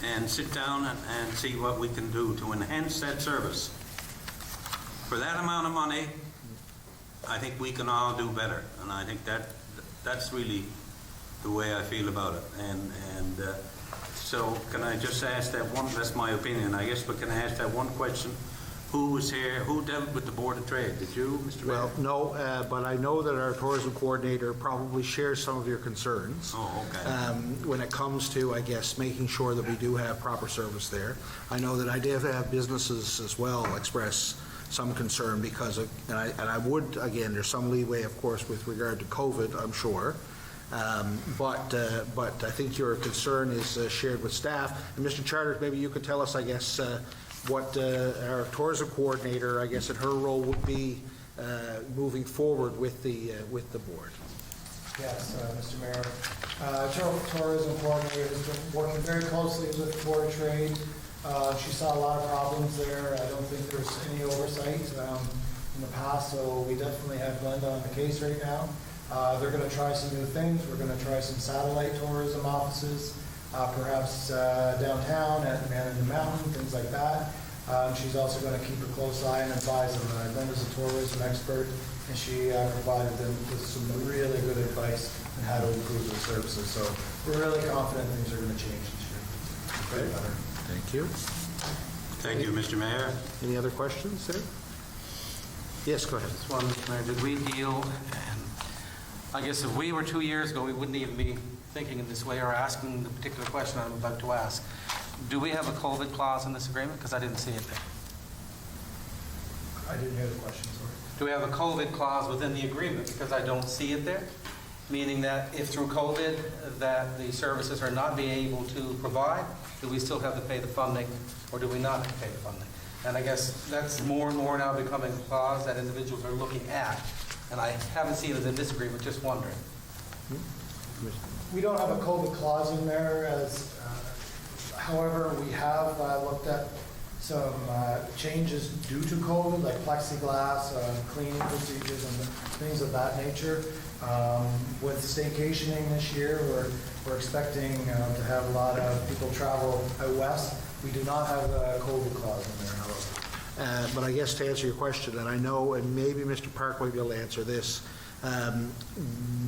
and sit down and see what we can do to enhance that service. For that amount of money, I think we can all do better, and I think that's really the way I feel about it. So can I just ask that one, that's my opinion, I guess, but can I ask that one question Who was here, who dealt with the Board of Trade? Did you, Mr. Mayor? Well, no, but I know that our tourism coordinator probably shares some of your concerns. Oh, okay. When it comes to, I guess, making sure that we do have proper service there. I know that I did have businesses as well express some concern because of, and I would, again, there's some leeway, of course, with regard to COVID, I'm sure. But I think your concern is shared with staff. And Mr. Charters, maybe you could tell us, I guess, what our tourism coordinator, I guess, in her role would be moving forward with the board. Yes, Mr. Mayor. Tourism coordinator has been working very closely with the Board of Trade. She saw a lot of problems there. I don't think there's any oversight in the past, so we definitely have Glenda on the case right now. They're going to try some new things. We're going to try some satellite tourism offices, perhaps downtown at Man in the Mountain, things like that. She's also going to keep a close eye and advise them. Glenda's a tourism expert, and she provided them with some really good advice on how to improve their services. So we're really confident things are going to change this year. Great. Thank you. Thank you, Mr. Mayor. Any other questions there? Yes, go ahead. Just one, Mr. Mayor, did we deal, and I guess if we were 2 years ago, we wouldn't even be thinking in this way or asking the particular question I'm about to ask. Do we have a COVID clause in this agreement? Because I didn't see it there. I didn't hear the question, sorry. Do we have a COVID clause within the agreement? Because I don't see it there. Meaning that if through COVID that the services are not being able to provide, do we still have to pay the funding or do we not have to pay the funding? And I guess that's more and more now becoming a clause that individuals are looking at. And I haven't seen it in this agreement, just wondering. We don't have a COVID clause in there. However, we have looked at some changes due to COVID, like plexiglass, cleaning procedures, and things of that nature. With staycationing this year, we're expecting to have a lot of people travel out west. We do not have a COVID clause in there, however. But I guess to answer your question, and I know, and maybe Mr. Park will be able to answer this,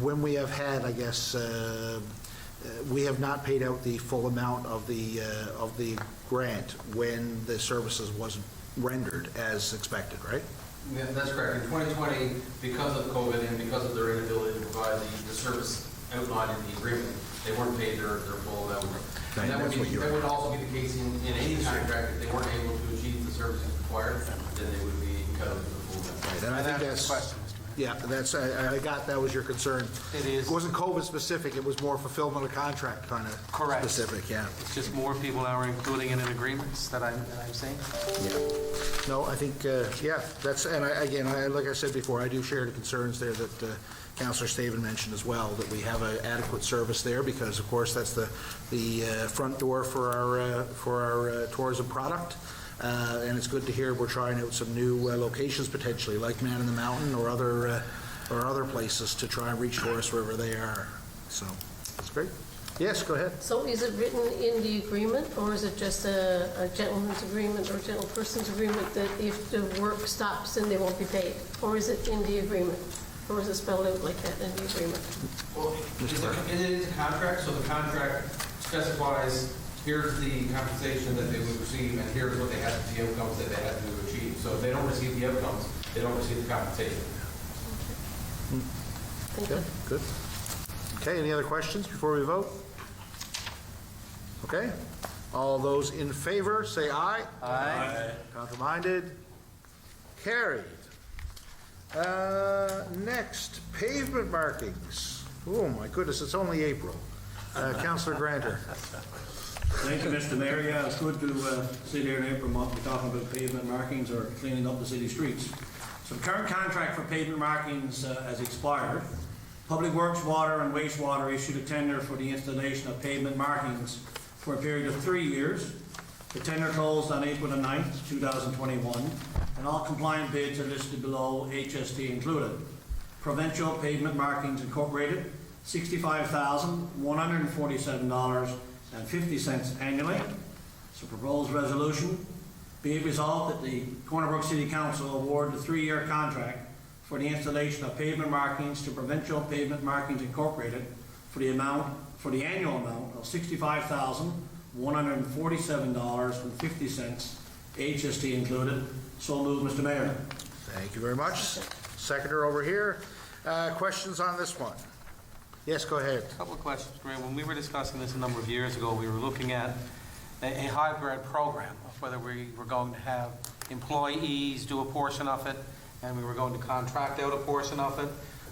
when we have had, I guess, we have not paid out the full amount of the grant when the services wasn't rendered as expected, right? Yeah, that's correct. In 2020, because of COVID and because of their inability to provide the service outlined in the agreement, they weren't paid their full amount. Right, And that would also be the case in any contract. If they weren't able to achieve the services required, then they would be entitled to the full amount. Right, and I think that's, question, Mr. Mayor. yeah, that's, I got that was your concern. It is. It wasn't COVID specific, it was more fulfillment of contract kind of Correct. specific, yeah. It's just more people now are including it in agreements that I'm seeing. Yeah. No, I think, yeah, that's, and again, like I said before, I do share the concerns there that Councillor Staven mentioned as well, that we have an adequate service there because, of course, that's the front door for our tourism product. And it's good to hear we're trying out some new locations potentially, like Man in the Mountain or other places to try and reach tourists wherever they are. So that's great. Yes, go ahead. So is it written in the agreement, or is it just a gentleman's agreement or gentleperson's agreement that if the work stops, then they won't be paid? Or is it in the agreement? Or is it spelled out like that in the agreement? Well, it is a contract, so the contract specifies here's the compensation that they would receive, and here's what they have, the outcomes that they have to achieve. So if they don't receive the outcomes, they don't receive the compensation. Thank you. Good. Okay, any other questions before we vote? Okay. All those in favor, say aye. Aye. Counter-minded? Carried. Next, pavement markings. Oh, my goodness, it's only April. Councillor Granter. Thank you, Mr. Mayor. Yeah, it's good to sit here in April month, we're talking about pavement markings or cleaning up the city streets. So the current contract for pavement markings has expired. Public Works, Water and Wastewater issued a tender for the installation of pavement markings for a period of 3 years. The tender closed on April the 9th, 2021, and all compliant bids are listed below, HST included. Provincial Pavement Markings Incorporated, $65,147.50 annually. So proposed resolution, be it resolved that the Corner Brook City Council award the 3-year contract for the installation of pavement markings to Provincial Pavement Markings Incorporated for the annual amount of $65,147.50 HST included. So moved, Mr. Mayor. Thank you very much. Seconder over here. Questions on this one? Yes, go ahead. A couple of questions, Mayor. When we were discussing this a number of years ago, we were looking at a hybrid program of whether we were going to have employees do a portion of it, and we were going to contract out a portion of it,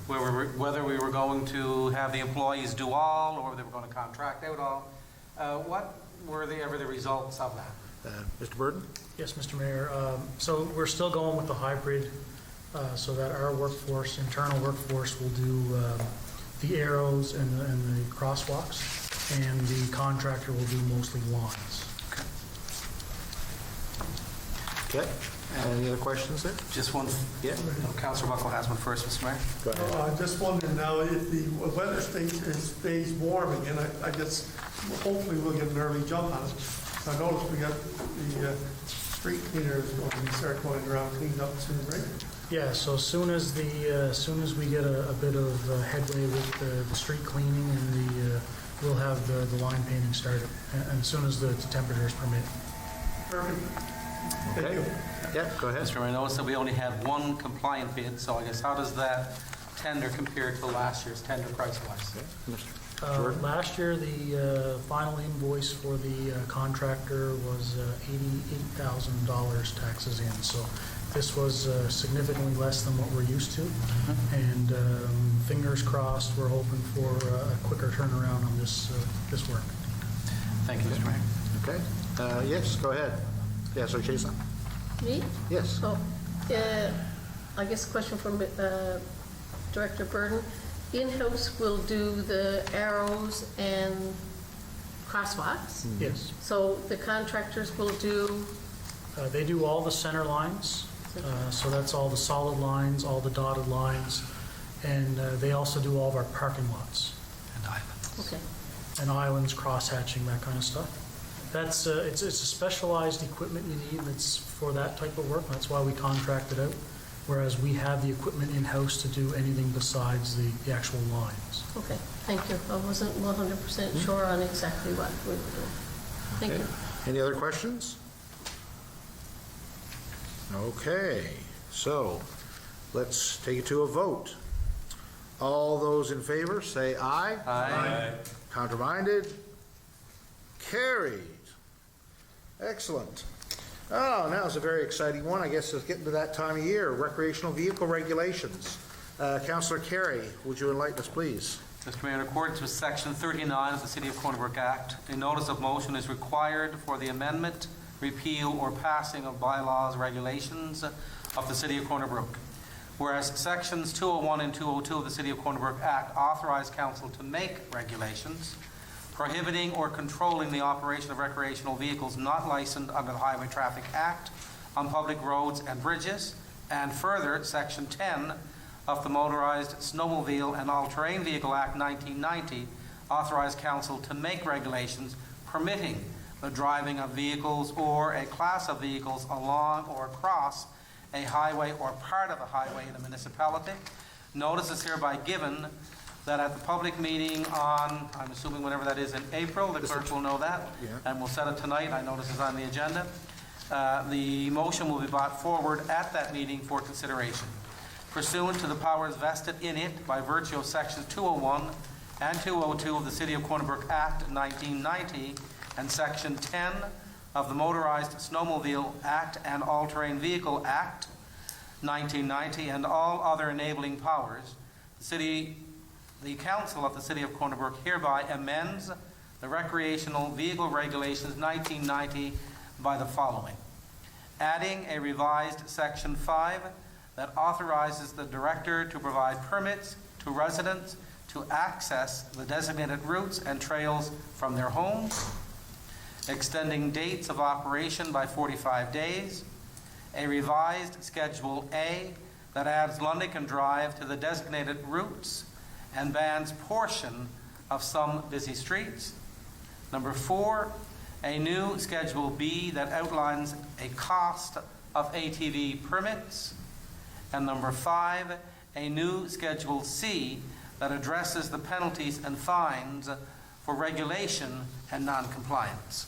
whether we were going to have the employees do all, or they were going to contract out all. What were ever the results of that? Mr. Burden? Yes, Mr. Mayor. So we're still going with the hybrid, so that our workforce, internal workforce, will do the arrows and the crosswalks, and the contractor will do mostly lawns. Okay. Any other questions there? Just one. Yeah. Councillor Buckle has one first, Mr. Mayor. Go ahead. I'm just wondering now if the weather stays warm again, I guess hopefully we'll get an early jump on it. I noticed we got the street cleaners going to start going around cleaning up soon, right? Yeah, so as soon as we get a bit of headway with the street cleaning and we'll have the line painting started, and as soon as the temperatures permit. Perfect. Okay. Yeah, go ahead. Mr. Mayor, I noticed that we only had one compliant bid, so I guess how does that tender compare to last year's tender price-wise? Last year, the final invoice for the contractor was $88,000 taxes in, so this was significantly less than what we're used to, and fingers crossed, we're hoping for a quicker turnaround on this work. Thank you, Mr. Mayor. Okay. Yes, go ahead. Yes, or Jason? Me? Yes. Oh, I guess a question from Director Burden. In-house will do the arrows and crosswalks. Yes. So the contractors will do, They do all the center lines, so that's all the solid lines, all the dotted lines, and they also do all of our parking lots. And Ivan. okay. And islands, cross-hatching, that kind of stuff. That's, it's a specialized equipment you need that's for that type of work. That's why we contract it out, whereas we have the equipment in-house to do anything besides the actual lines. Okay, thank you. I wasn't 100% sure on exactly what we were doing. Thank you. Any other questions? Okay, so let's take it to a vote. All those in favor, say aye. Aye. Counterminded? Carried. Excellent. Oh, now it's a very exciting one. I guess it's getting to that time of year. Recreational vehicle regulations. Councillor Carey, would you enlighten us, please? Mr. Mayor, in accordance with Section 39 of the City of Corner Brook Act, a notice of motion is required for the amendment, repeal, or passing of bylaws, regulations of the City of Corner Brook. Whereas Sections 201 and 202 of the City of Corner Brook Act authorize council to make regulations prohibiting or controlling the operation of recreational vehicles not licensed under the Highway Traffic Act on public roads and bridges, and further, Section 10 of the Motorized Snowmobile and All-Terrain Vehicle Act 1990 authorize council to make regulations permitting the driving of vehicles or a class of vehicles along or across a highway or part of a highway in a municipality. Notice is hereby given that at the public meeting on, I'm assuming whenever that is in April, the clerk will know that, and we'll set it tonight. I notice it's on the agenda. The motion will be brought forward at that meeting for consideration. Pursuant to the powers vested in it by virtue of Sections 201 and 202 of the City of Corner Brook Act 1990 and Section 10 of the Motorized Snowmobile Act and All-Terrain Vehicle Act 1990 and all other enabling powers, the Council of the City of Corner Brook hereby amends the Recreational Vehicle Regulations 1990 by the following: adding a revised Section 5 that authorizes the Director to provide permits to residents to access the designated routes and trails from their homes, extending dates of operation by 45 days, a revised Schedule A that adds Lundican Drive to the designated routes and bans portion of some busy streets. Number 4, a new Schedule B that outlines a cost of ATV permits. And number 5, a new Schedule C that addresses the penalties and fines for regulation and non-compliance.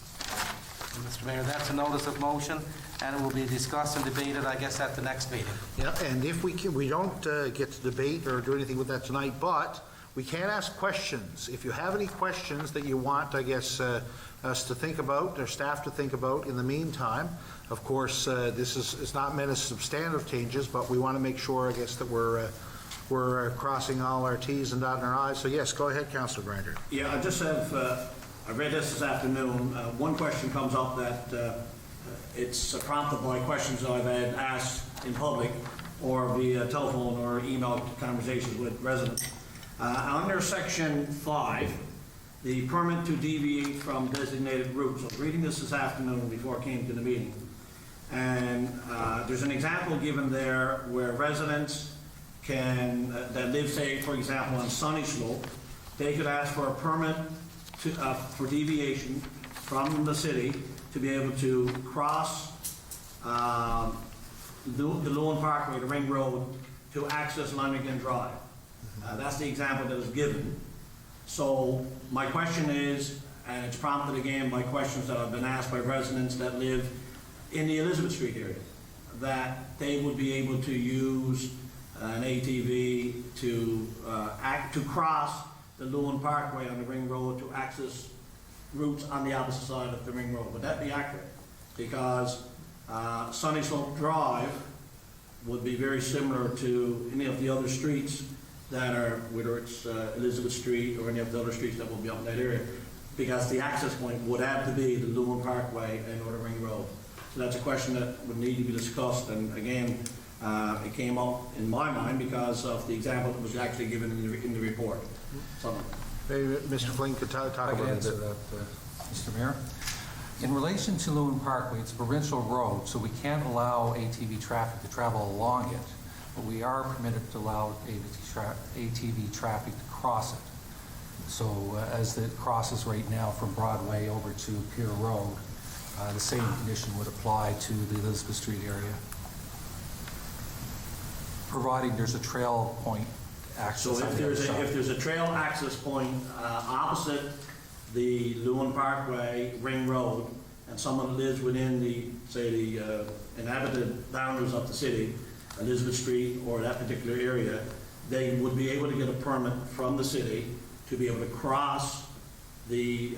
Mr. Mayor, that's a notice of motion, and it will be discussed and debated, I guess, at the next meeting. Yeah, and if we can, we don't get to debate or do anything with that tonight, but we can ask questions. If you have any questions that you want, I guess, us to think about, or staff to think about in the meantime, of course, this is not meant as substantive changes, but we want to make sure, I guess, that we're crossing all our Ts and dotting our Is. So yes, go ahead, Councillor Grinder. Yeah, I just have, I read this afternoon. One question comes up that it's prompted by questions I've had asked in public or via telephone or email conversations with residents. Under Section 5, the permit to deviate from designated routes. I was reading this afternoon before I came to the meeting. And there's an example given there where residents can, that live, say, for example, on Sunny Slope, they could ask for a permit to, for deviation from the city to be able to cross the Lewin Parkway, the Ring Road, to access Lanigan Drive. That's the example that is given. So my question is, and it's prompted again by questions that have been asked by residents that live in the Elizabeth Street area, that they would be able to use an ATV to cross the Lewin Parkway on the Ring Road to access routes on the opposite side of the Ring Road. Would that be accurate? Because Sunny Slope Drive would be very similar to any of the other streets that are, whether it's Elizabeth Street or any of the other streets that will be up in that area, because the access point would have to be the Lewin Parkway and or the Ring Road. So that's a question that would need to be discussed, and again, it came up in my mind because of the example that was actually given in the report. So, Maybe Mr. Flynn could talk I about can it. answer that, Mr. Mayor. In relation to Lewin Parkway, it's a provincial road, so we can't allow ATV traffic to travel along it, but we are permitted to allow ATV traffic to cross it. So as it crosses right now from Broadway over to Pier Road, the same condition would apply to the Elizabeth Street area, providing there's a trail point access. So if there's a trail access point opposite the Lewin Parkway Ring Road, and someone lives within the, say, the inhabited boundaries of the city, Elizabeth Street or that particular area, they would be able to get a permit from the city to be able to cross the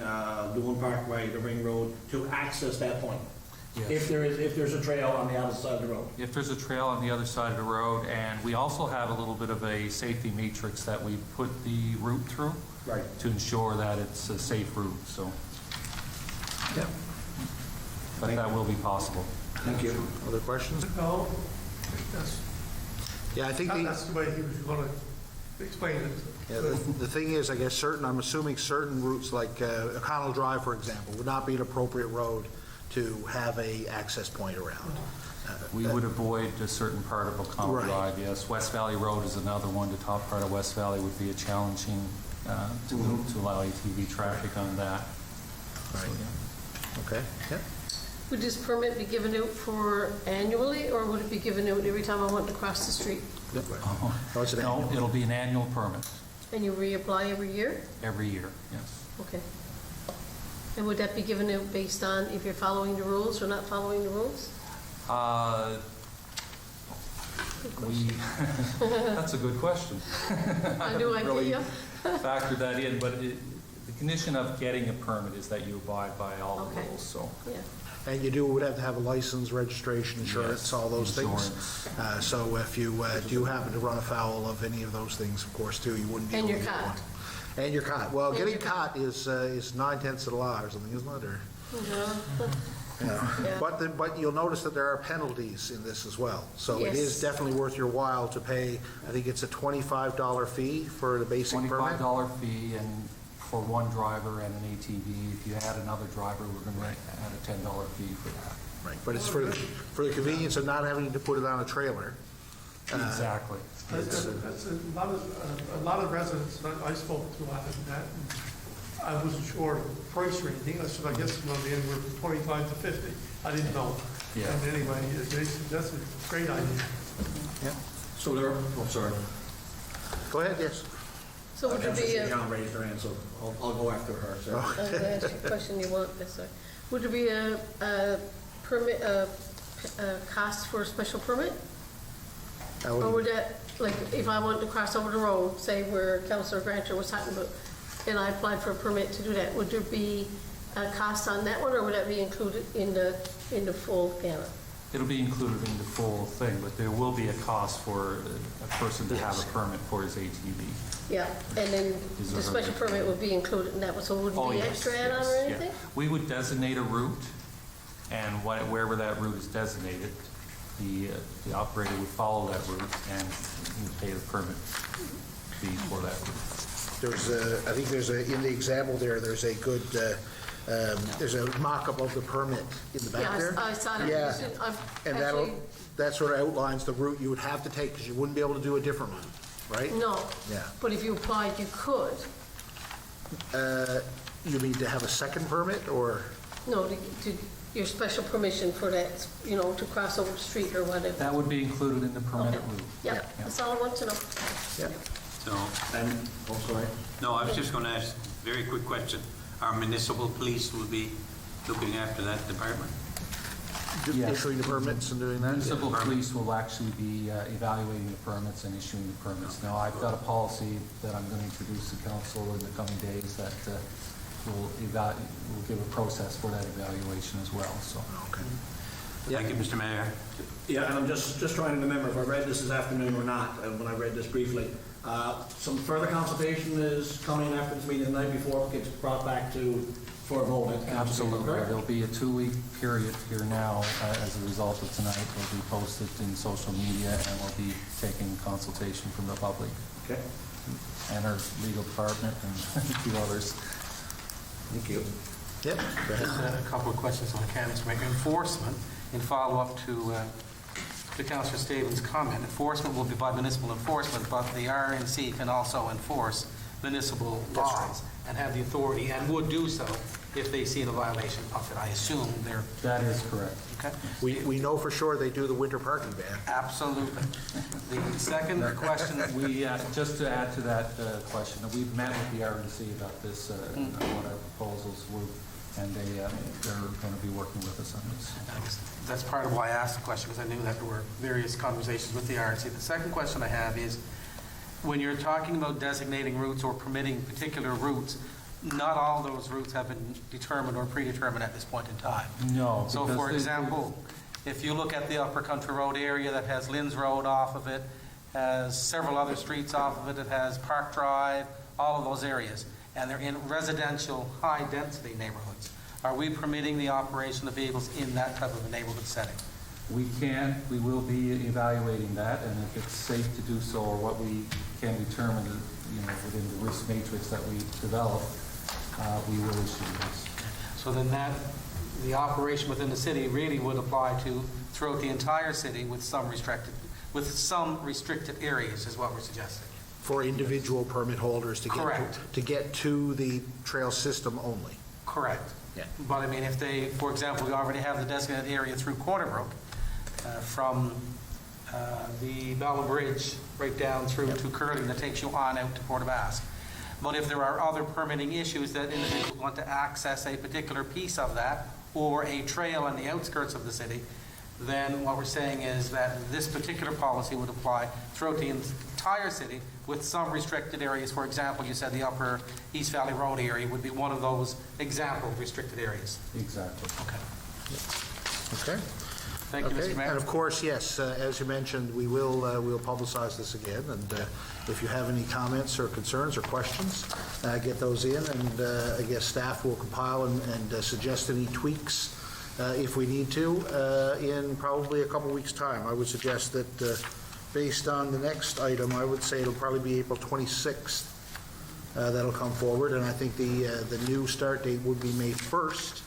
Lewin Parkway, the Ring Road, to access that point. Yes. If there's a trail on the other side of the road. If there's a trail on the other side of the road, and we also have a little bit of a safety matrix that we put the route through. Right. To ensure that it's a safe route, so. Yeah. But that will be possible. Thank you. Other questions? No, that's, Yeah, I think that's the way he was going to explain it. yeah, the thing is, I guess I'm assuming certain routes like O'Connell Drive, for example, would not be an appropriate road to have a access point around. We would avoid a certain part of O'Connell Right. Drive, yes. West Valley Road is another one. The top part of West Valley would be a challenging to allow ATV traffic on that. Right. Okay, yeah. Would this permit be given out for annually, or would it be given out every time I want to cross the street? Oh, it's an No, annual. it'll be an annual permit And you reapply every year? every year, yes. Okay. And would that be given out based on if you're following the rules or not following the rules? That's a good question. I do, I hear Really you. factor that in, but the condition of getting a permit is that you abide by all the Okay. rules, so. Yeah. And you would have to have a license, registration, insurance, Yes, all those things. insurance. So if you do happen to run afoul of any of those things, of course, too, you wouldn't be And able you're to get caught. one. And you're caught. Well, And getting you're caught. caught is 9/10 of the law or something, isn't it? Or, Yeah. Yeah. But you'll notice that there are penalties in this as well. So it is Yes. definitely worth your while to pay, I think it's a $25 fee for the basic permit. $25 fee and for one driver and an ATV. If you add another driver, we're going to add a $10 fee for that. Right, but it's for the convenience of not having to put it on a trailer. Exactly. That's a lot of residents that I spoke to on that, and I wasn't sure of the price or anything. I said, I guess it's going to be anywhere from 25 to 50. I didn't know. Yeah. And anyway, that's a great idea. So there, oh, sorry. Go ahead, yes. So would there be a... John raised her hand, so I'll go after her, sir. I'm going to ask you a question you want, yes, sir. Would there be a permit, a cost for a special permit? Or would that, like, if I wanted to cross over the road, say where Councillor Grancher was talking about, and I applied for a permit to do that, would there be a cost on that one, or would that be included in the full gamut? It'll be included in the full thing, but there will be a cost for a person to have a permit for his ATV. Yeah, and then Is the there special a- permit would be included in that one, so it wouldn't Oh, be yes, extra add-on yes, or yeah. anything? We would designate a route, and wherever that route is designated, the operator would follow that route and would pay the permit fee for that route. I think in the example there's a good, there's a mock-up of the permit in the back Yeah, there. I saw that. Yeah, I've and actually- that sort of outlines the route you would have to take, because you wouldn't be able to do a different one, right? No. Yeah. But if you applied, you could. You need to have a second permit, or? No, your special permission for that, to cross over the street or whatever. That would be included in the permitted Okay. route. Yeah, that's all I want to know. Yeah. So, And, oh, sorry. no, I was just going to ask a very quick question. Our municipal police will be looking after that department? Yes. Issuing the permits and doing that? Municipal police will actually be evaluating the permits and issuing the permits. Now, I've got a policy that I'm going to introduce to council in the coming days that will give a process for that evaluation as well, so. Okay. Thank you, Mr. Mayor. Yeah, and I'm just trying to remember if I read this afternoon or not, when I read this briefly. Some further consultation is coming after this meeting the night before it gets brought back for a vote. at council, Absolutely. correct? There'll be a 2-week period here now as a result of tonight. Will be posted in social media, and we'll be taking consultation from the public Okay, and our legal department and a few others. thank you. Yep, go ahead. Just a couple of questions on the canvas. Enforcement, in follow-up to Councillor Stevens' comment, enforcement will be by municipal enforcement, but the RNC can also enforce municipal laws and have the authority, and would do so if they see a violation of it. I assume they're, That is correct. okay? We know for sure they do the winter parking ban. Absolutely. The second question, We, just to add to that question, we've met with the RNC about this, what our proposals were, and they're going to be working with us on this. that's part of why I asked the question, because I knew that there were various conversations with the RNC. The second question I have is, when you're talking about designating routes or permitting particular routes, not all those routes have been determined or predetermined at this point in time. No. So because for they- example, if you look at the Upper Country Road area that has Lynn's Road off of it, has several other streets off of it, it has Park Drive, all of those areas, and they're in residential, high-density neighborhoods. Are we permitting the operation of vehicles in that type of a neighborhood setting? We will be evaluating that, and if it's safe to do so, or what we can determine, within the risk matrix that we develop, we will issue this. So then the operation within the city really would apply to throughout the entire city with some restricted areas, is what we're suggesting. For individual permit holders Correct. to get to the trail system only. Correct. Yeah. But I mean, if they, for example, we already have the designated area through Corner Brook, from the Belleville Bridge right down through to Curling that takes you on out to Port of Basque. But if there are other permitting issues that individuals want to access a particular piece of that or a trail on the outskirts of the city, then what we're saying is that this particular policy would apply throughout the entire city with some restricted areas. For example, you said the Upper East Valley Road area would be one of those example restricted areas. Exactly. Okay. Okay? Thank you, Okay, Mr. Mayor. and of course, yes, as you mentioned, we'll publicize this again, and if you have any comments or concerns or questions, get those in, and I guess staff will compile and suggest any tweaks if we need to in probably a couple weeks' time. I would suggest that based on the next item, I would say it'll probably be April 26th that'll come forward, and I think the new start date would be May 1st.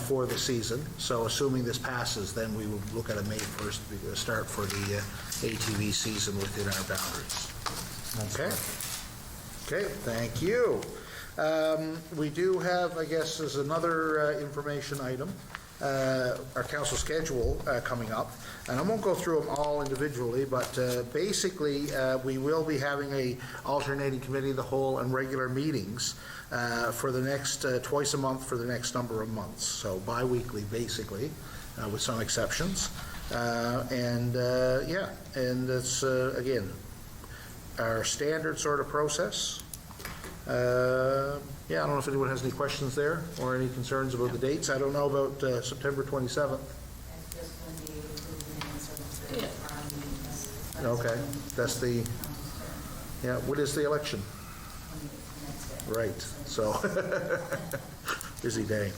For the season. So assuming this passes, then we will look at a May 1st start for the ATV season within our boundaries. Okay? Okay, thank you. We do have, I guess, as another information item, our council schedule coming up, and I won't go through them all individually, but basically, we will be having a alternating committee of the whole and regular meetings for the next, twice a month for the next number of months, so bi-weekly, basically, with some exceptions. And it's, again, our standard sort of process. I don't know if anyone has any questions there or any concerns about the dates. I don't know about September 27th. Okay, that's the, what is the election? Right, so, busy day.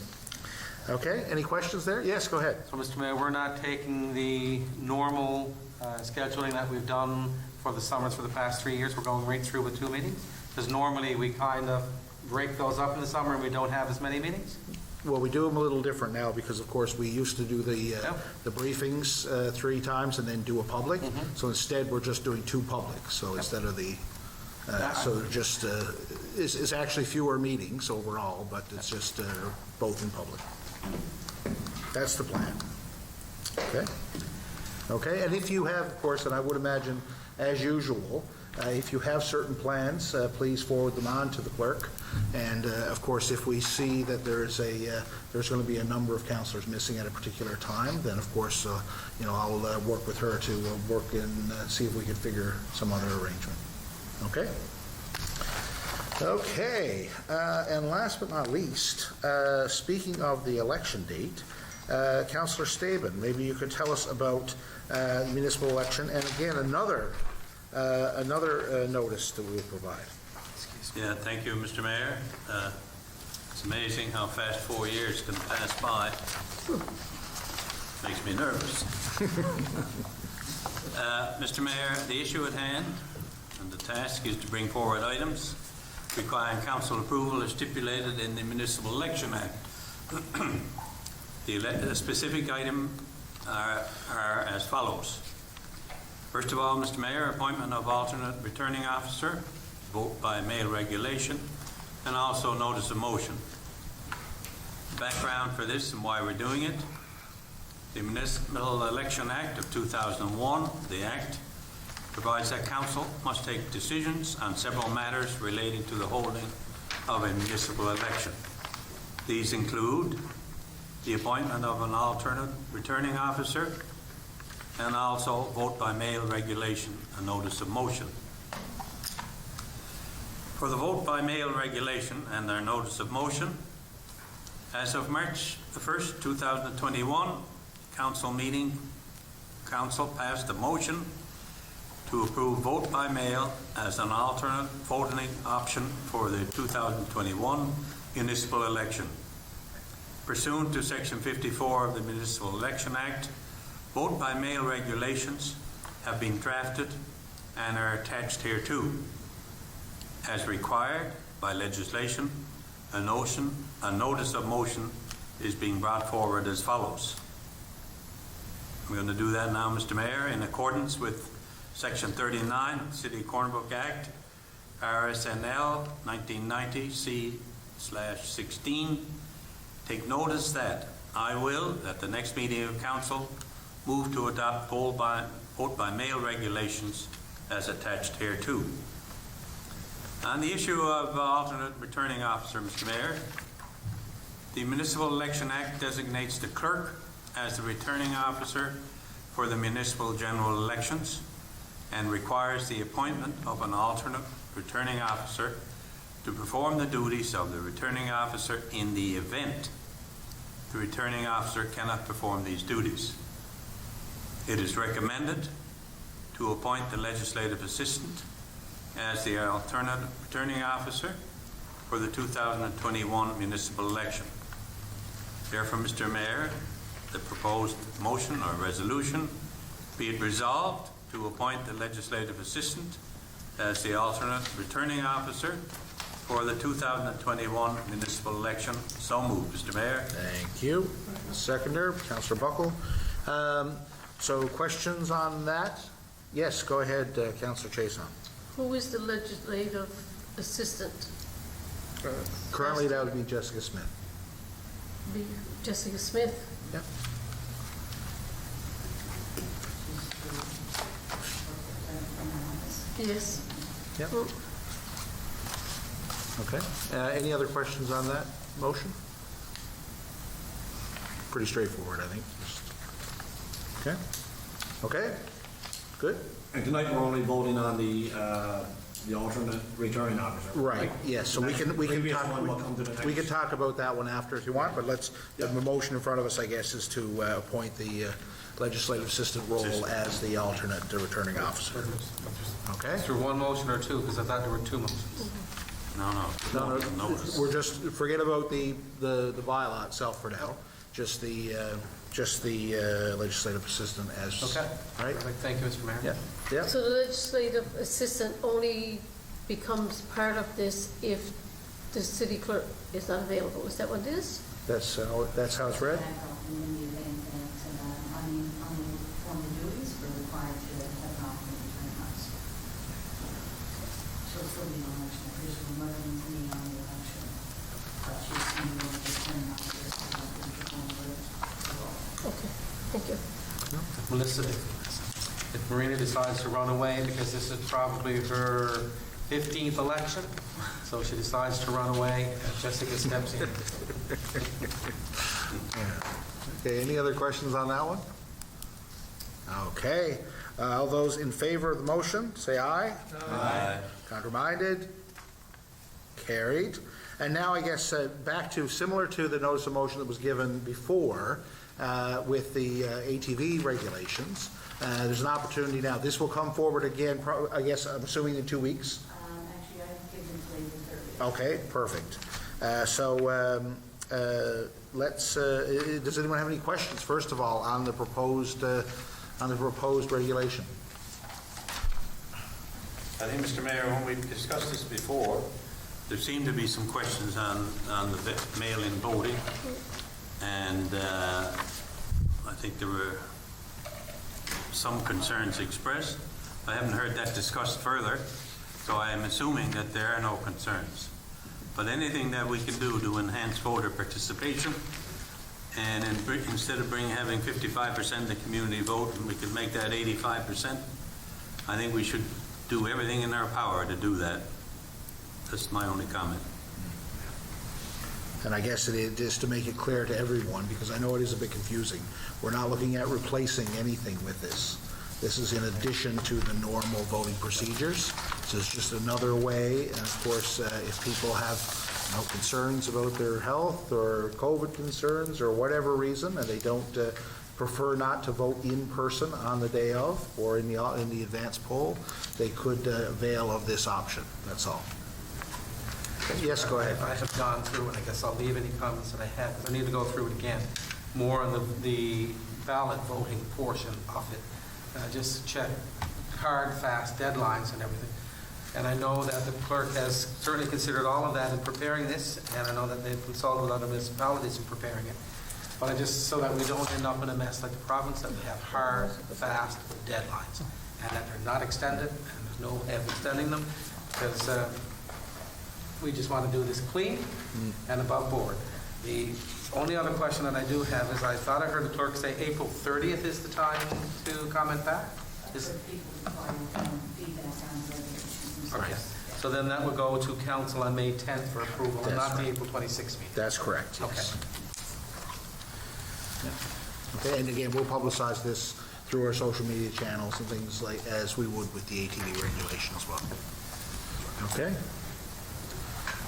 Okay, any questions there? Yes, go ahead. So, Mr. Mayor, we're not taking the normal scheduling that we've done for the summers for the past 3 years. We're going right through with 2 meetings? Because normally we kind of break those up in the summer and we don't have as many meetings? Well, we do them a little different now because, of course, we used to do the briefings 3 times and then do a public. So instead, we're just doing 2 public. So instead of the, so they're just, it's actually fewer meetings overall, but it's just both in public. That's the plan. Okay? Okay, and if you have, of course, and I would imagine, as usual, if you have certain plans, please forward them on to the clerk. And of course, if we see that there's going to be a number of councillors missing at a particular time, then of course, I'll work with her to work and see if we can figure some other arrangement. Okay. Okay. And last but not least, speaking of the election date, Councillor Staben, maybe you could tell us about the municipal election, and again another notice that we will provide. Yeah, thank you, Mr. Mayor. It's amazing how fast 4 years can pass by. Makes me nervous. Mr. Mayor, the issue at hand and the task is to bring forward items requiring council approval as stipulated in the Municipal Election Act. The specific item are as follows. First of all, Mr. Mayor, appointment of alternate returning officer, vote by mail regulation, and also notice of motion. Background for this and why we're doing it. The Municipal Election Act of 2001, the Act, provides that council must take decisions on several matters relating to the holding of a municipal election. These include the appointment of an alternate returning officer, and also vote by mail regulation, a notice of motion. For the vote by mail regulation and their notice of motion, as of March the 1st, 2021, council passed a motion to approve vote by mail as an alternate voting option for the 2021 municipal election. Pursuant to Section 54 of the Municipal Election Act, vote by mail regulations have been drafted and are attached hereto. As required by legislation, a notice of motion is being brought forward as follows. I'm going to do that now, Mr. Mayor, in accordance with Section 39 of the City of Corner Brook Act, RSNL 1990 C/16. Take notice that I will, at the next meeting of council, move to adopt vote by mail regulations as attached hereto. On the issue of alternate returning officer, Mr. Mayor, the Municipal Election Act designates the clerk as the returning officer for the municipal general elections and requires the appointment of an alternate returning officer to perform the duties of the returning officer in the event the returning officer cannot perform these duties. It is recommended to appoint the legislative assistant as the alternate returning officer for the 2021 municipal election. Therefore, Mr. Mayor, the proposed motion or resolution, be it resolved to appoint the legislative assistant as the alternate returning officer for the 2021 municipal election. So moved, Mr. Mayor. Thank you. Seconder, Councillor Buckle. So questions on that? Yes, go ahead, Councillor Chason. Who is the legislative assistant? Currently, that would be Jessica Smith. Be Jessica Smith. Yep. Yes. Yep. Okay. Any other questions on that motion? Pretty straightforward, I think. Okay. Okay. Good. And tonight, we're only voting on the alternate returning officer. Right, yes, so we can Previous talk, one will come to the next. we can talk about that one after if you want, but let's, the motion in front of us, I guess, is to appoint the legislative assistant role as the alternate returning officer. Okay? Is there one motion or two? Because I thought there were two motions. No, we're just, forget about the bylaw itself for now, just the legislative assistant as. Okay. Right? Perfect. Thank you, Mr. Mayor. Yeah, yeah, So the legislative assistant only becomes part of this if the city clerk is not available. Is that what it is? that's how it's read? In the event that unformed duties were required to have an alternate returning officer. She'll still be on election, there's no murdering me on the election, but she's going to be returning officer, so I think she's going to role. Okay, thank you. Melissa, if Marina decides to run away, because this is probably her 15th election, so she decides to run away, Jessica steps in. Okay, any other questions on that one? Okay, all those in favor of the motion, say aye. Aye. Counterminded? Carried. And now, I guess, back to, similar to the notice of motion that was given before with the ATV regulations, there's an opportunity now. This will come forward again, I guess, I'm assuming in 2 weeks? Actually, I've given to the 30th. Okay, perfect. Let's, does anyone have any questions, first of all, on the proposed regulation? I think, Mr. Mayor, when we discussed this before, there seemed to be some questions on the mail-in voting, and I think there were some concerns expressed. I haven't heard that discussed further, so I am assuming that there are no concerns. But anything that we can do to enhance voter participation, and instead of having 55% of the community vote, and we could make that 85%, I think we should do everything in our power to do that. That's my only comment. And I guess it is to make it clear to everyone, because I know it is a bit confusing. We're not looking at replacing anything with this. This is in addition to the normal voting procedures. So it's just another way. And of course, if people have concerns about their health or COVID concerns or whatever reason, and they don't prefer not to vote in person on the day of or in the advance poll, they could avail of this option. That's all. Yes, go ahead. I have gone through, and I guess I'll leave any comments that I have, because I need to go through it again, more on the ballot voting portion of it. Just check hard, fast deadlines and everything. And I know that the clerk has certainly considered all of that in preparing this, and I know that they've consulted with other municipalities in preparing it. But I just, so that we don't end up in a mess like the province, that we have hard, fast deadlines, and that they're not extended, and there's no way of extending them, because we just want to do this clean and above board. The only other question that I do have is, I thought I heard the clerk say April 30th is the time to comment back? For people requiring feedback on regulations. Okay, so then that would go to council on May 10th for approval, and That's not the right. April 26th meeting. That's correct, yes. Okay. Okay, and again, we'll publicize this through our social media channels and things like, as we would with the ATV regulation as well. Okay?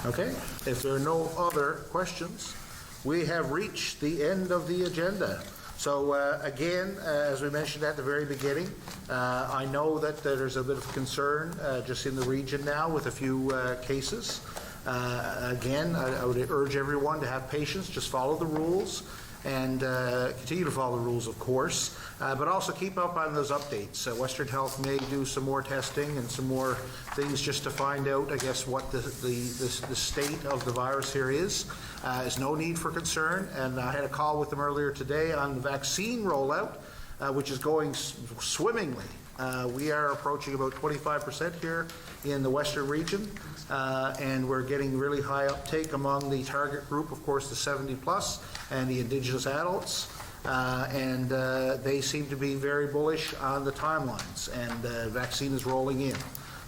Okay, if there are no other questions, we have reached the end of the agenda. So again, as we mentioned at the very beginning, I know that there's a bit of concern just in the region now with a few cases. Again, I would urge everyone to have patience, just follow the rules, and continue to follow the rules, of course, but also keep up on those updates. Western Health may do some more testing and some more things just to find out, I guess, what the state of the virus here is. There's no need for concern, and I had a call with them earlier today on the vaccine rollout, which is going swimmingly. We are approaching about 25% here in the Western region, and we're getting really high uptake among the target group, of course, the 70 plus and the Indigenous adults. and they seem to be very bullish on the timelines, and vaccine is rolling in.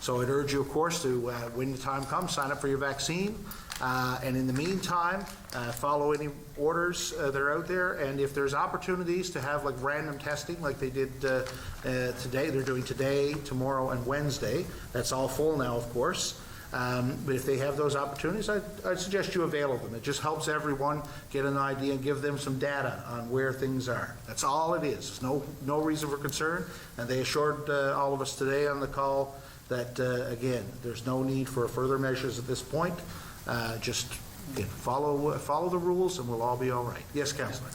So I'd urge you, of course, to, when the time comes, sign up for your vaccine. And in the meantime, follow any orders that are out there. And if there's opportunities to have like random testing like they did today, they're doing today, tomorrow, and Wednesday. That's all full now, of course. But if they have those opportunities, I'd suggest you avail of them. It just helps everyone get an idea and give them some data on where things are. That's all it is. There's no reason for concern. And they assured all of us today on the call that, again, there's no need for further measures at this point. Just follow the rules and we'll all be all right. Yes, Councillor.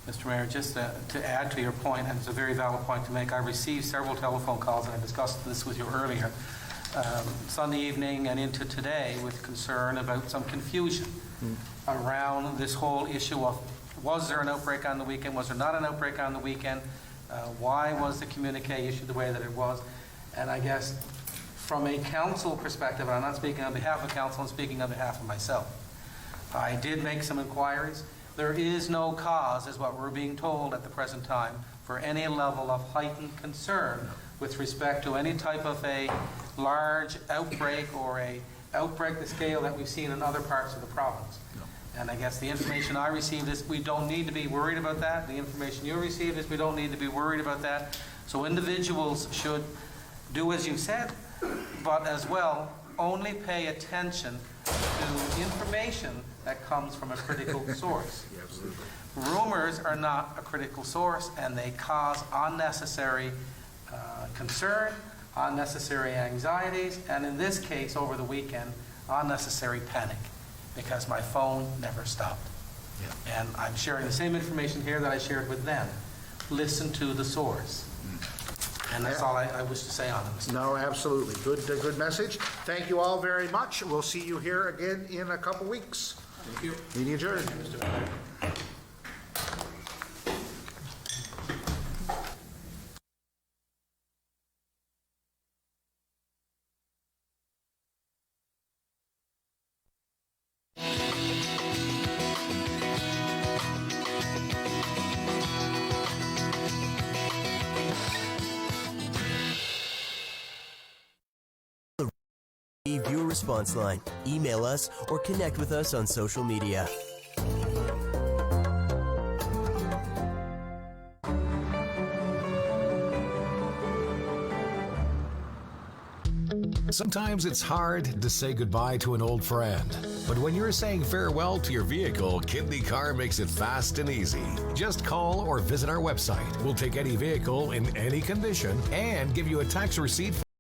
Mr. Mayor, just to add to your point, and it's a very valid point to make, I received several telephone calls, and I discussed this with you earlier, Sunday evening and into today, with concern about some confusion around this whole issue of, was there an outbreak on the weekend, was there not an outbreak on the weekend, why was the communique issued the way that it was, and I guess from a council perspective, and I'm not speaking on behalf of council, I'm speaking on behalf of myself. I did make some inquiries. There is no cause, is what we're being told at the present time, for any level of heightened concern with respect to any type of a large outbreak or a outbreak the scale that we've seen in other parts of the province. And I guess the information I received is we don't need to be worried about that. The information you received is we don't need to be worried about that. So individuals should do as you said, but as well, only pay attention to information that comes from a critical source. Rumors are not a critical source, and they cause unnecessary concern, unnecessary anxieties, and in this case, over the weekend, unnecessary panic, because my phone never stopped. Yeah. And I'm sharing the same information here that I shared with them. Listen to the source. And that's all I wish to say on it. No, absolutely. Good message. Thank you all very much. We'll see you here again in a couple weeks. Thank you. Meeting adjourned. Viewer response line. Email us or connect with us on social media. Sometimes it's hard to say goodbye to an old friend. But when you're saying farewell to your vehicle, Kidney Car makes it fast and easy. Just call or visit our website. We'll take any vehicle in any condition and give you a tax receipt